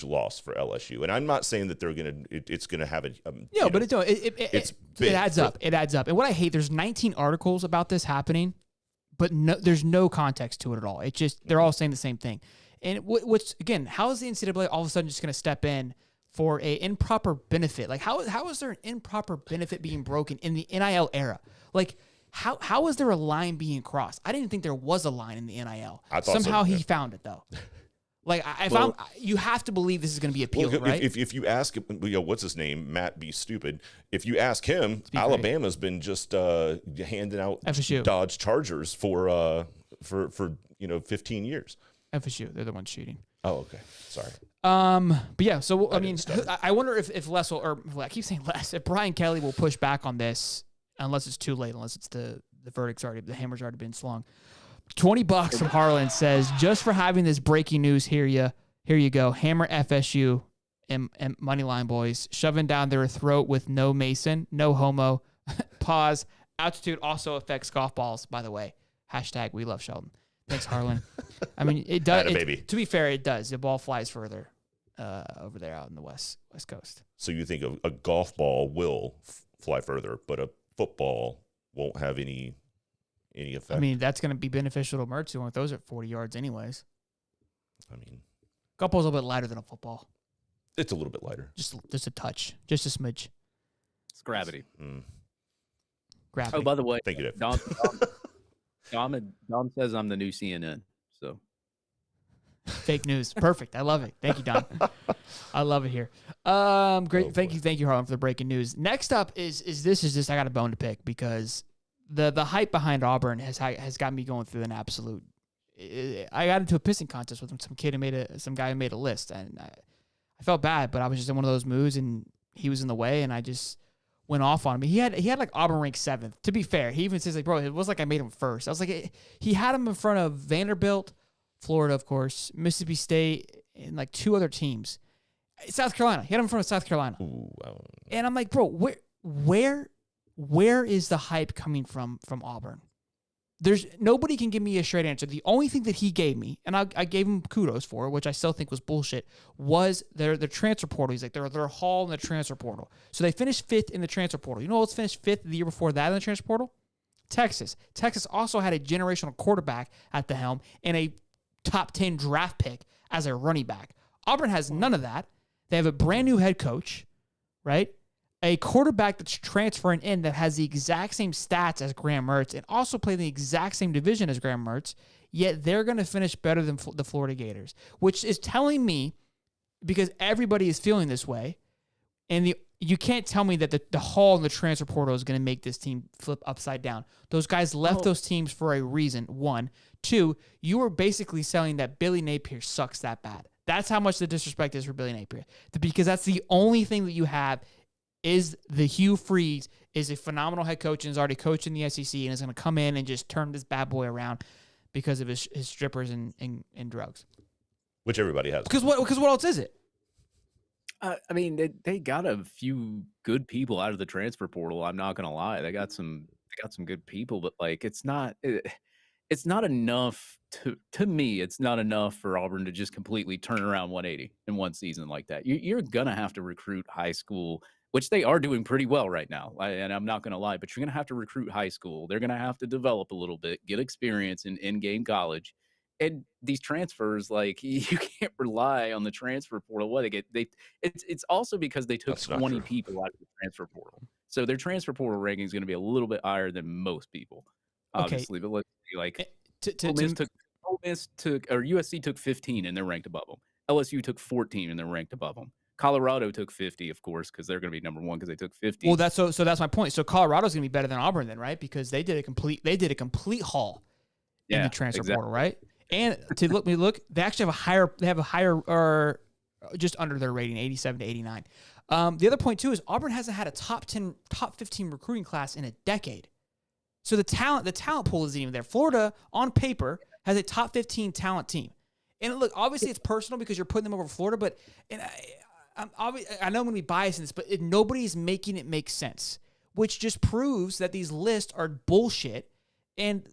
loss for LSU. And I'm not saying that it's gonna have a but it adds up. It adds up. And what I hate, there's 19 articles about this happening, but there's no context to it at all. It just, they're all saying the same thing. And what's, again, how is the NCAA all of a sudden just going to step in for a improper benefit? Like, how is there an improper benefit being broken in the NIL era? Like, how is there a line being crossed? I didn't think there was a line in the NIL. Somehow he found it, though. Like, you have to believe this is going to be appealed, right? If you ask, what's his name, Matt B. Stupid, if you ask him, Alabama's been just handing out FSU. Dodge Chargers for 15 years. FSU, they're the ones cheating. Oh, okay. Sorry. But yeah, so I mean, I wonder if Les will, or I keep saying Les, if Brian Kelly will push back on this, unless it's too late, unless it's the verdict's already, the hammer's already been slung. $20 from Harlan says, just for having this breaking news, here you go. Hammer FSU and Moneyline boys, shoving down their throat with no Mason, no homo. Pause. Altitude also affects golf balls, by the way. # we love Sheldon. Thanks, Harlan. I mean, it does. To be fair, it does. The ball flies further over there out in the west coast. So you think a golf ball will fly further, but a football won't have any effect? I mean, that's going to be beneficial to Mertz, who won't those at 40 yards anyways. I mean, golf ball's a little bit lighter than a football. It's a little bit lighter. Just a touch. Just a smidge. It's gravity. Gravity. Oh, by the way, thank you, Dom says I'm the new CNN. So fake news. Perfect. I love it. Thank you, Don. I love it here. Great. Thank you, Harlan, for the breaking news. Next up is I got a bone to pick because the hype behind Auburn has got me going through an absolute. I got into a pissing contest with some guy who made a list, and I felt bad, but I was just in one of those moods, and he was in the way, and I just went off on him. He had like Auburn ranked 7th. To be fair, he even says like, bro, it was like I made him first. I was like, he had him in front of Vanderbilt, Florida, of course, Mississippi State, and like 2 other teams. South Carolina. He had him in front of South Carolina. Ooh, And I'm like, bro, where is the hype coming from Auburn? There's nobody can give me a straight answer. The only thing that he gave me, and I gave him kudos for, which I still think was bullshit, was their transfer portal. He's like, they're haul in the transfer portal. So they finished 5th in the transfer portal. You know what's finished 5th the year before that in the transfer portal? Texas. Texas also had a generational quarterback at the helm and a top 10 draft pick as a running back. Auburn has none of that. They have a brand new head coach, right? A quarterback that's transferring in that has the exact same stats as Graham Mertz and also play the exact same division as Graham Mertz, yet they're going to finish better than the Florida Gators, which is telling me, because everybody is feeling this way, and you can't tell me that the haul in the transfer portal is going to make this team flip upside down. Those guys left those teams for a reason, 1. 2, you were basically selling that Billy Napier sucks that bad. That's how much the disrespect is for Billy Napier, because that's the only thing that you have is the Hugh Freeze is a phenomenal head coach and is already coaching the SEC and is going to come in and just turn this bad boy around because of his strippers and drugs. Which everybody has. Because what else is it? I mean, they got a few good people out of the transfer portal. I'm not gonna lie, they got some good people, but like it's not enough to me. It's not enough for Auburn to just completely turn around 180 in one season like that. You're gonna have to recruit high school, which they are doing pretty well right now. And I'm not gonna lie, but you're gonna have to recruit high school. They're gonna have to develop a little bit, get experience in in-game college. And these transfers, like you can't rely on the transfer portal. It's also because they took 20 people out of the transfer portal, so their transfer portal ranking is going to be a little bit higher than most people, obviously. Okay. But let's see, like Ole Miss took, or USC took 15 and they're ranked above them. LSU took 14 and they're ranked above them. Colorado took 50, of course, because they're going to be number 1 because they took 50. Well, that's my point. So Colorado's going to be better than Auburn then, right? Because they did a complete haul in the transfer portal, right? And to look, they actually have a higher or just under their rating, 87 to 89. The other point too is Auburn hasn't had a top 15 recruiting class in a decade. So the talent pool isn't even there. Florida on paper has a top 15 talent team. And look, obviously it's personal because you're putting them over Florida, but I know I'm going to be biased in this, but nobody's making it make sense, which just proves that these lists are bullshit. And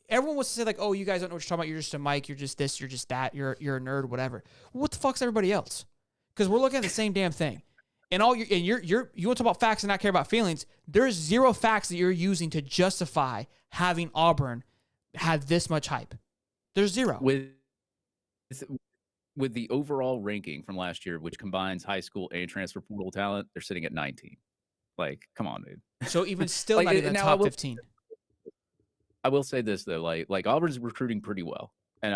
everyone wants to say like, "Oh, you guys don't know what you're talking about. You're just a mic. You're just this. You're just that. You're a nerd. Whatever." Well, what the fuck's everybody else? Because we're looking at the same damn thing. And you want to talk about facts and not care about feelings. There's 0 facts that you're using to justify having Auburn have this much hype. There's 0. With the overall ranking from last year, which combines high school and transfer portal talent, they're sitting at 19. Like, come on, dude. So even still not even top 15. I will say this though, like Auburn's recruiting pretty well, and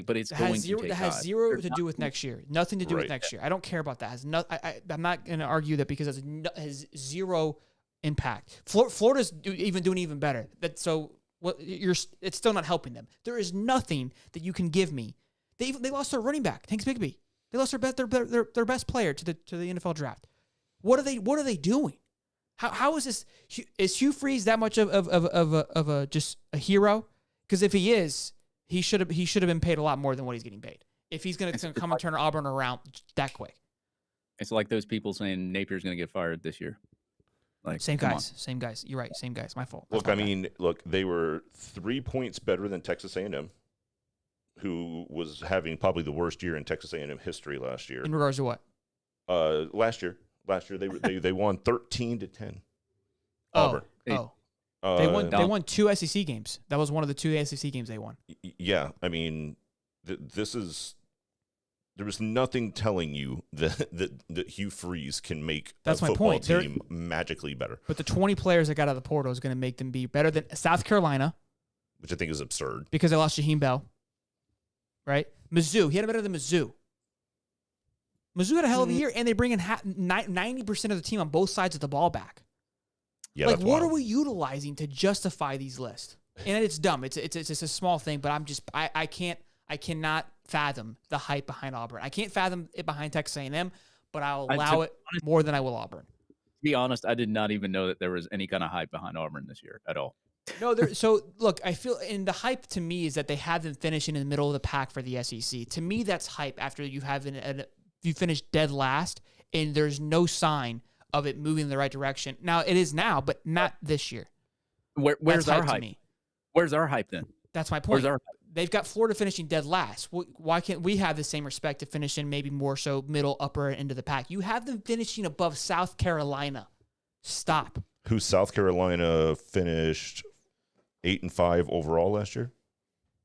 but it's going to take time. It has 0 to do with next year. Nothing to do with next year. I don't care about that. I'm not going to argue that because it has 0 impact. Florida's doing even better. It's still not helping them. There is nothing that you can give me. They lost their running back, Tanks Bigby. They lost their best player to the NFL draft. What are they doing? How is this? Is Hugh Freeze that much of just a hero? Because if he is, he should have been paid a lot more than what he's getting paid. If he's going to come and turn Auburn around that quick, it's like those people saying Napier's going to get fired this year. Like same guys. You're right. Same guys. My fault. Look, they were 3 points better than Texas A&M, who was having probably the worst year in Texas A&M history last year. In regards to what? Last year they won 13-10. Auburn. They won 2 SEC games. That was one of the 2 SEC games they won. Yeah, I mean, there was nothing telling you that Hugh Freeze can make a football team magically better. But the 20 players that got out of the portal is going to make them be better than South Carolina, which I think is absurd because they lost Shaheem Bell. Right? Mizzou, he had a better than Mizzou. Mizzou had a hell of a year, and they bring in 90% of the team on both sides of the ball back. Yeah, like, what are we utilizing to justify these lists? And it's dumb. It's a small thing, but I cannot fathom the hype behind Auburn. I can't fathom it behind Texas A&M, but I'll allow it more than I will Auburn. To be honest, I did not even know that there was any kind of hype behind Auburn this year at all. No, so look, I feel, and the hype to me is that they have them finishing in the middle of the pack for the SEC. To me, that's hype after you have you finish dead last, and there's no sign of it moving in the right direction. Now it is now, but not this year. Where's our hype to hype? me. Where's our hype then? That's my point. Where's our They've got Florida finishing dead last. Why can't we have the same respect to finish in maybe more so middle, upper end of the pack? You have them finishing above South Carolina. Stop. Who South Carolina finished 8-5 overall last year?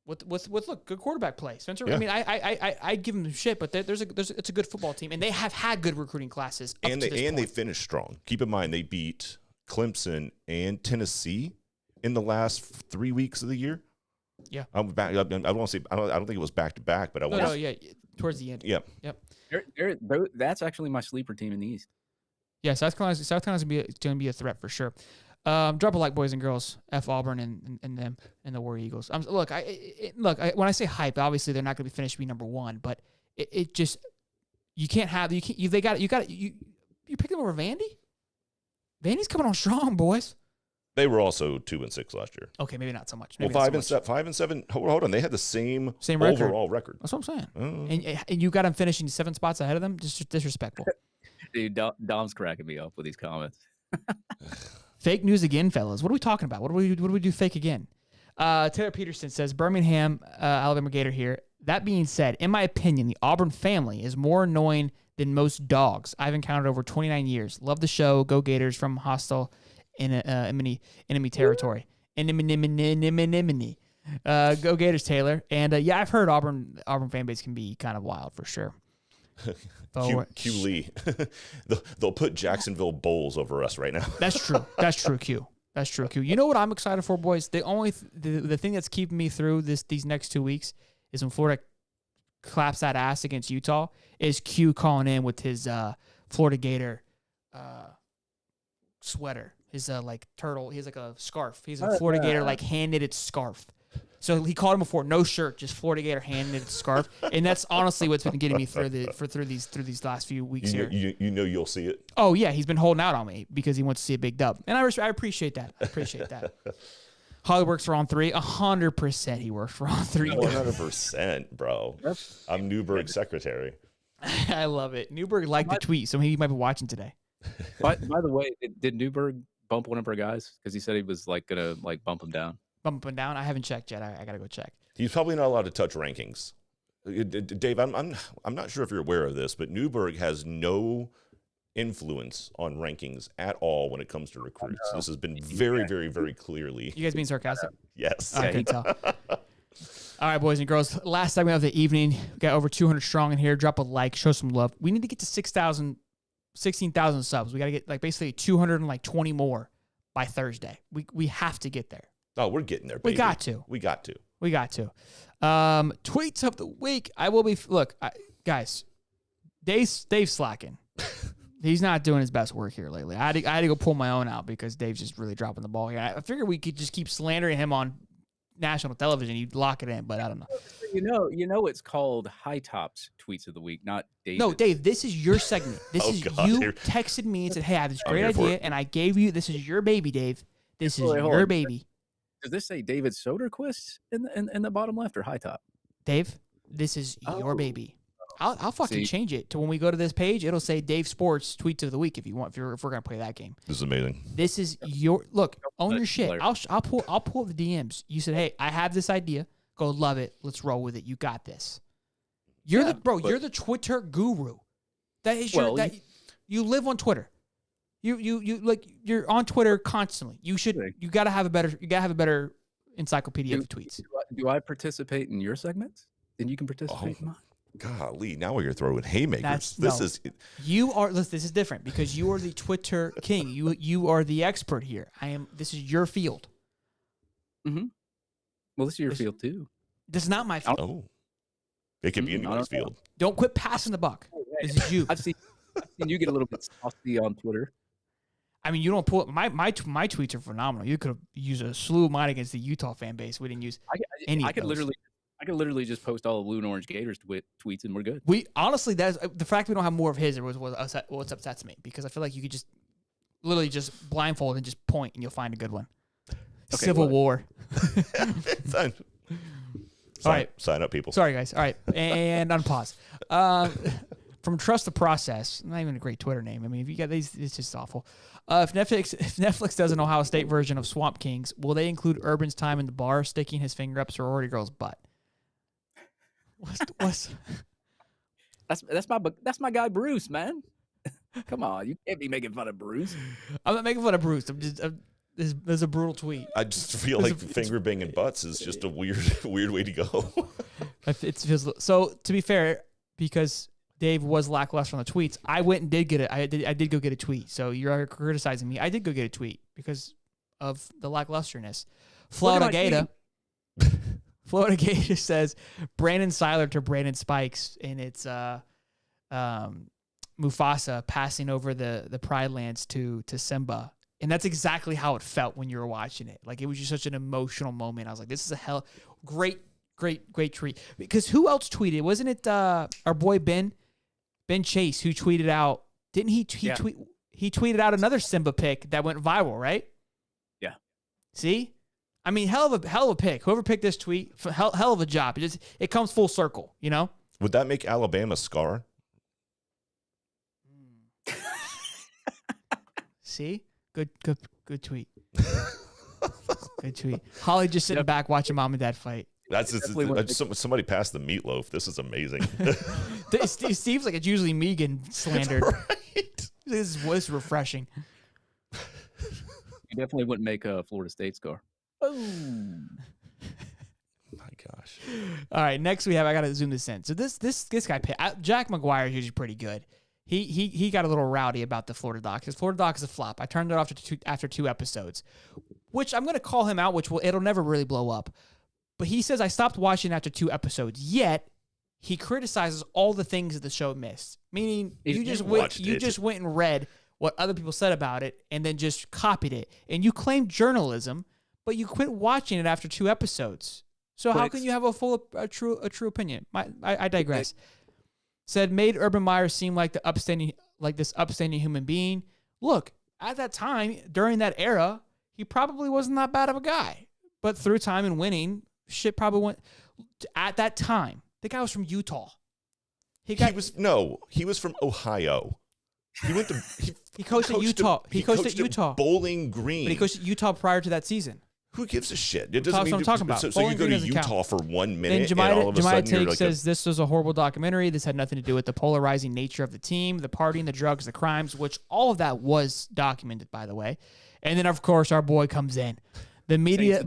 With look, good quarterback play, Spencer. Yeah. I mean, I give them shit, but it's a good football team, and they have had good recruiting classes. They finished strong. Keep in mind they beat Clemson and Tennessee in the last 3 weeks of the year. Yeah, I'm back. I won't say. I don't think it was back to back, but I want. No, yeah, towards the end. Yep. That's actually my sleeper team in the East. Yeah, South Carolina's going to be a threat for sure. Drop a like, boys and girls. F Auburn and them and the War Eagles. Look, when I say hype, obviously they're not going to be finished to be number one, but it just you can't have you pick them over Vandy. Vandy's coming on strong, boys. They were also 2-6 last year. Okay, maybe not so much. Well, 5-7. Hold on, they had the same overall record. That's what I'm saying. And you got them finishing 7 spots ahead of them. Just disrespectful. Dude, Dom's cracking me up with these comments. Fake news again, fellas. What are we talking about? What do we do fake again? Taylor Peterson says Birmingham, Alabama Gator here. That being said, in my opinion, the Auburn family is more annoying than most dogs I've encountered over 29 years. Love the show. Go Gators from hostile enemy territory. Enemy. Go Gators, Taylor. And yeah, I've heard Auburn fan base can be kind of wild for sure. Q Lee. They'll put Jacksonville Bulls over us right now. That's true, Q. That's true, Q. You know what I'm excited for, boys? The thing that's keeping me through these next 2 weeks is when Florida claps that ass against Utah, is Q calling in with his Florida Gator sweater. His like turtle. He has like a scarf. He's a Florida Gator like hand knitted scarf. So he called him before, no shirt, just Florida Gator hand knitted scarf, and that's honestly what's been getting me through these last few weeks here. You know you'll see it. Oh yeah, he's been holding out on me because he wants to see a big dub, and I appreciate that. Holly works for On 3, 100%. He works for On 3. 100%, bro. I'm Newberg's secretary. I love it. Newberg liked the tweet, so he might be watching today. By the way, did Newberg bump one of our guys? Because he said he was like gonna like bump him down. Bump up and down. I haven't checked yet. I gotta go check. He's probably not allowed to touch rankings. Dave, I'm not sure if you're aware of this, but Newberg has no influence on rankings at all when it comes to recruits. This has been very, very, very clearly. You guys being sarcastic? Yes. I can tell. All right, boys and girls. Last segment of the evening. We got over 200 strong in here. Drop a like. Show some love. We need to get to 16,000 subs. We got to get like basically 220 more by Thursday. We have to get there. Oh, we're getting there, baby. We got to. Tweets of the week. I will be. Look, guys, Dave's slacking. He's not doing his best work here lately. I had to go pull my own out because Dave's just really dropping the ball here. I figured we could just keep slandering him on national television. He'd lock it in, but I don't know. You know, it's called High Tops Tweets of the Week, not Dave. No, Dave, this is your segment. You texted me and said, "Hey, I have this great idea," and I gave you. This is your baby, Dave. This is your baby. Does this say David Soderquist in the bottom left or high top? Dave, this is your baby. I'll fucking change it to when we go to this page. It'll say Dave Sports Tweets of the Week if you want. If we're gonna play that game. This is amazing. This is your look. Own your shit. I'll pull up the DMs. You said, hey, I have this idea. Go, love it. Let's roll with it. You got this. You're the Twitter guru. That is you live on Twitter. You're on Twitter constantly. You gotta have a better encyclopedia of tweets. Do I participate in your segments? Then you can participate in mine. Golly, now you're throwing haymakers. This is different because you are the Twitter king. You are the expert here. This is your field. Mm-hmm. Well, this is your field too. This is not my field. Oh. It could be anybody's field. Don't quit passing the buck. This is you. I've seen you get a little bit saucy on Twitter. I mean, you don't pull my tweets are phenomenal. You could have used a slew of mine against the Utah fan base. We didn't use any. I could literally just post all of Blue and Orange Gators tweets and we're good. We honestly, that's the fact we don't have more of his. What's upsets me because I feel like you could just literally just blindfold and just point and you'll find a good one. Okay, Civil War. All right, sign up, people. Sorry, guys. All right, and unpause. from Trust the Process, not even a great Twitter name. I mean, if you got these, it's just awful. If Netflix does an Ohio State version of Swamp Kings, will they include Urban's time in the bar sticking his finger up sorority girl's butt? What's That's my guy Bruce, man. Come on, you can't be making fun of Bruce. I'm not making fun of Bruce. There's a brutal tweet. I just feel like finger banging butts is just a weird way to go. It feels so. To be fair, because Dave was lackluster on the tweets, I went and did get it. I did go get a tweet. So you're criticizing me. I did go get a tweet because of the lacklusterness. Florida Gator says Brandon Seiler to Brandon Spikes, and it's Mufasa passing over the Pride Lands to Simba. And that's exactly how it felt when you were watching it. Like, it was just such an emotional moment. I was like, this is a great treat. Because who else tweeted? Wasn't it our boy Ben Chase who tweeted out? Didn't he tweet? He tweeted out another Simba pick that went viral, right? Yeah. See? I mean, hell of a pick. Whoever picked this tweet, hell of a job. It comes full circle, you know? Would that make Alabama scar? See? Good tweet. Good tweet. Holly just sitting back watching mom and dad fight. Somebody passed the meatloaf. This is amazing. Steve's like, it's usually me getting slandered. Right. This is refreshing. You definitely wouldn't make a Florida State score. Oh my gosh. All right, next I got to zoom this in. So this guy, Jack McGuire is usually pretty good. He got a little rowdy about the Florida doc. His Florida doc is a flop. I turned it off after 2 episodes, which I'm going to call him out, it'll never really blow up. But he says I stopped watching after 2 episodes, yet he criticizes all the things that the show missed. Meaning you just went and read what other people said about it and then just copied it. And you claim journalism, but you quit watching it after 2 episodes. So how can you have a true opinion? I digress. Said made Urban Meyer seem like this upstanding human being. Look, at that time, during that era, he probably wasn't that bad of a guy. But through time and winning, shit probably went. At that time, the guy was from Utah. He was from Ohio. He went to he coached at Utah. He coached at Utah. Bowling Green. But he coached at Utah prior to that season. Who gives a shit? It doesn't That's what I'm talking about. So you go to Utah for 1 minute, then and all of a sudden you're like, says this was a horrible documentary. This had nothing to do with the polarizing nature of the team, the partying, the drugs, the crimes, which all of that was documented, by the way. And then, of course, our boy comes in. The media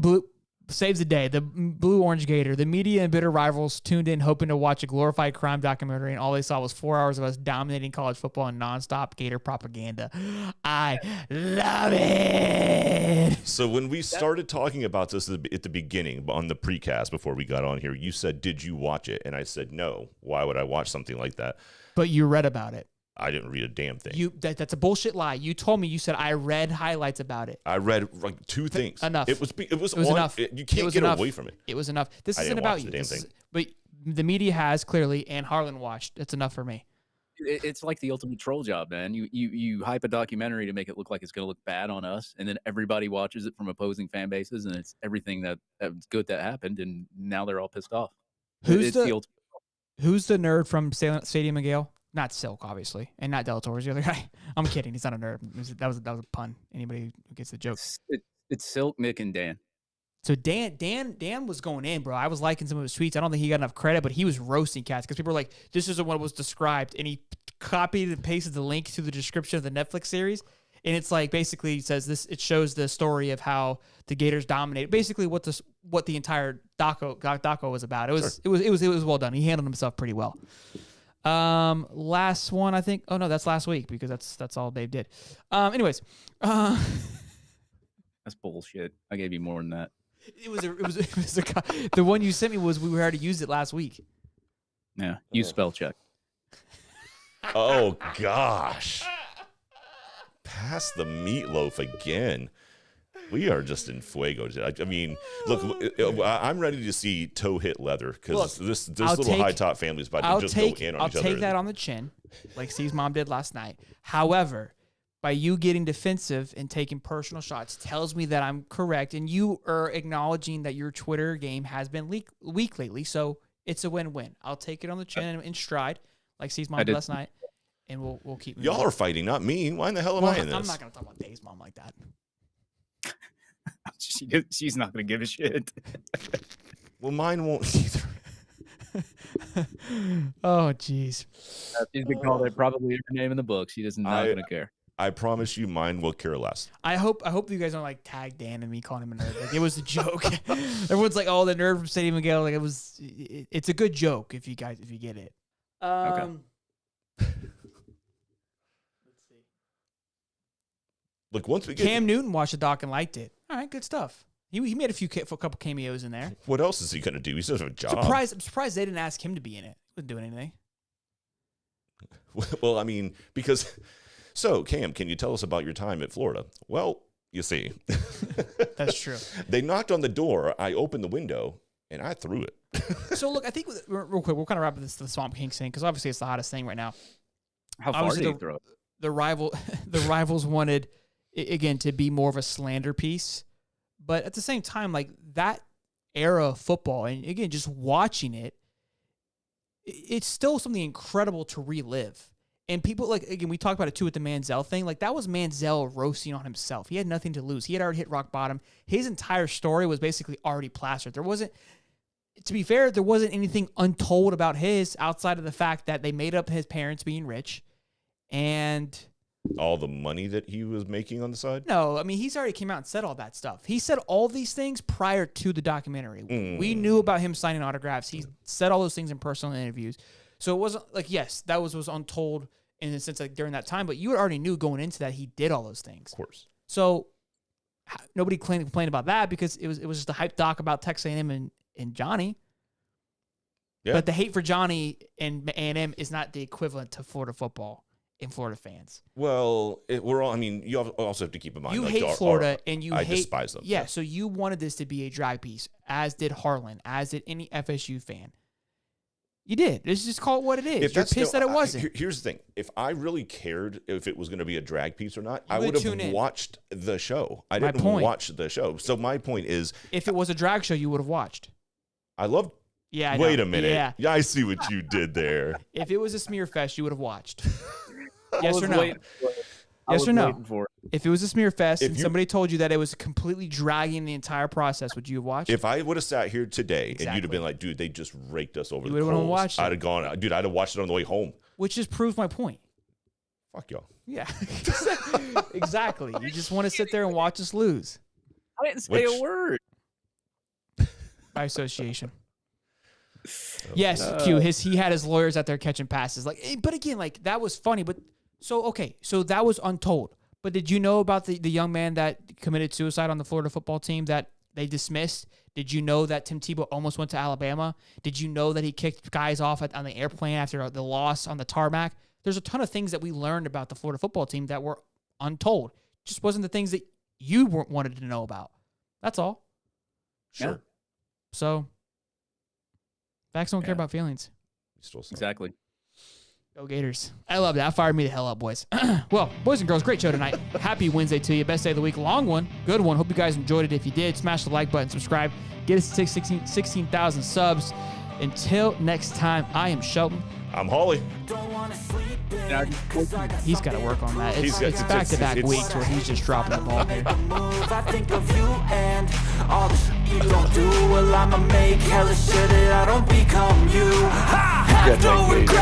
saves the day. The blue-orange Gator. The media and bitter rivals tuned in hoping to watch a glorified crime documentary, and all they saw was 4 hours of us dominating college football and nonstop Gator propaganda. I love it. So when we started talking about this at the beginning on the precast before we got on here, you said, did you watch it? And I said, no. Why would I watch something like that? But you read about it. I didn't read a damn thing. That's a bullshit lie. You told me, you said, I read highlights about it. I read like 2 things. Enough. It was enough. You can't get away from it. It was enough. This isn't about you. But the media has clearly, and Harlan watched. It's enough for me. It's like the ultimate troll job, man. You hype a documentary to make it look like it's going to look bad on us, and then everybody watches it from opposing fan bases, and it's everything that's good that happened, and now they're all pissed off. Who's the nerd from Stadium and Gale? Not Silk, obviously, and not Del Toro's the other guy. I'm kidding. He's not a nerd. That was a pun. Anybody who gets the joke. It's Silk, Nick, and Dan. So Dan was going in, bro. I was liking some of his tweets. I don't think he got enough credit, but he was roasting cats because people were like, "This isn't what was described," and he copied and pasted the link to the description of the Netflix series, and it's like basically it says this. It shows the story of how the Gators dominated. Basically, what the entire doco was about. It was well done. He handled himself pretty well. Last one, I think. Oh no, that's last week because that's all Dave did. Anyways, that's bullshit. I gave you more than that. The one you sent me was we already used it last week. Yeah, you spell check. Oh gosh, pass the meatloaf again. We are just in fuego. I mean, look, I'm ready to see toe hit leather because this little high top family is about to just go in on each other. I'll take that on the chin, like Steve's mom did last night. However, by you getting defensive and taking personal shots tells me that I'm correct, and you are acknowledging that your Twitter game has been weak lately. So it's a win-win. I'll take it on the chin in stride. like Steve's mom did last night, and we'll keep moving. Y'all are fighting, not me. Why in the hell am I in this? I'm not gonna talk about Dave's mom like that. She's not gonna give a shit. Well, mine won't either. Oh, jeez. She's been called it probably her name in the book. She does not gonna care. I promise you, mine will care less. I hope you guys don't like tag Dan and me calling him a nerd. Like, it was a joke. Everyone's like, "Oh, the nerd from Stadium Miguel." Like it's a good joke if you get it. Okay. Let's see. Look, once we get Cam Newton watched the doc and liked it. All right, good stuff. He made a couple cameos in there. What else is he gonna do? He doesn't have a job. I'm surprised they didn't ask him to be in it. He wouldn't do anything. Well, I mean, because. So, Cam, can you tell us about your time at Florida? Well, you see. That's true. They knocked on the door. I opened the window, and I threw it. So, look, I think real quick, we'll kind of wrap up the Swamp Kings thing because obviously it's the hottest thing right now. How far did he throw it? The rivals wanted, again, to be more of a slander piece. But at the same time, like that era of football, and again, just watching it, it's still something incredible to relive. And people, like, again, we talked about it too with the Manziel thing. Like, that was Manziel roasting on himself. He had nothing to lose. He had already hit rock bottom. His entire story was basically already plastered. There wasn't, to be fair, there wasn't anything untold about his outside of the fact that they made up his parents being rich. And all the money that he was making on the side? No, I mean, he's already came out and said all that stuff. He said all these things prior to the documentary. We knew about him signing autographs. He said all those things in personal interviews. So it wasn't like, yes, that was untold in the sense like during that time, but you already knew going into that he did all those things. Of course. So nobody complained about that because it was just a hype doc about Texas A&M and Johnny. Yeah. But the hate for Johnny and A&M is not the equivalent to Florida football and Florida fans. Well, I mean, you also have to keep in mind. You hate Florida and I despise them. Yeah, so you wanted this to be a drag piece, as did Harlan, as did any FSU fan. You did. Let's just call it what it is. You're pissed that it wasn't. Here's the thing. If I really cared if it was going to be a drag piece or not, I would have watched the show. I didn't watch the show. So my point is, if it was a drag show, you would have watched. I loved. Yeah. Wait a minute. Yeah, I see what you did there. If it was a smear fest, you would have watched. Yes or no? Yes or no? If it was a smear fest and somebody told you that it was completely dragging the entire process, would you have watched? If I would have sat here today and you'd have been like, dude, they just raked us over the coals. You would have watched it. I'd have gone, dude, I'd have watched it on the way home. Which just proves my point. Fuck y'all. Yeah. Exactly. You just want to sit there and watch us lose. I didn't say a word. By association. Yes, Q. He had his lawyers out there catching passes. Like, but again, like that was funny. But so that was untold. But did you know about the young man that committed suicide on the Florida football team that they dismissed? Did you know that Tim Tebow almost went to Alabama? Did you know that he kicked guys off on the airplane after the loss on the tarmac? There's a ton of things that we learned about the Florida football team that were untold. Just wasn't the things that you wanted to know about. That's all. Sure. Yeah. So, facts don't care about feelings. Exactly. Go Gators. I love that. Fired me the hell up, boys. Well, boys and girls, great show tonight. Happy Wednesday to you. Best day of the week. Long one. Good one. Hope you guys enjoyed it. If you did, smash the like button, subscribe. Get us to 16,000 subs. Until next time, I am Shelton. I'm Holly. He's got to work on that. It's back-to-back weeks where he's just dropping the ball here. I think of you and all the shit you don't do. Well, I'ma make hella sure that I don't become you. I have no regrets.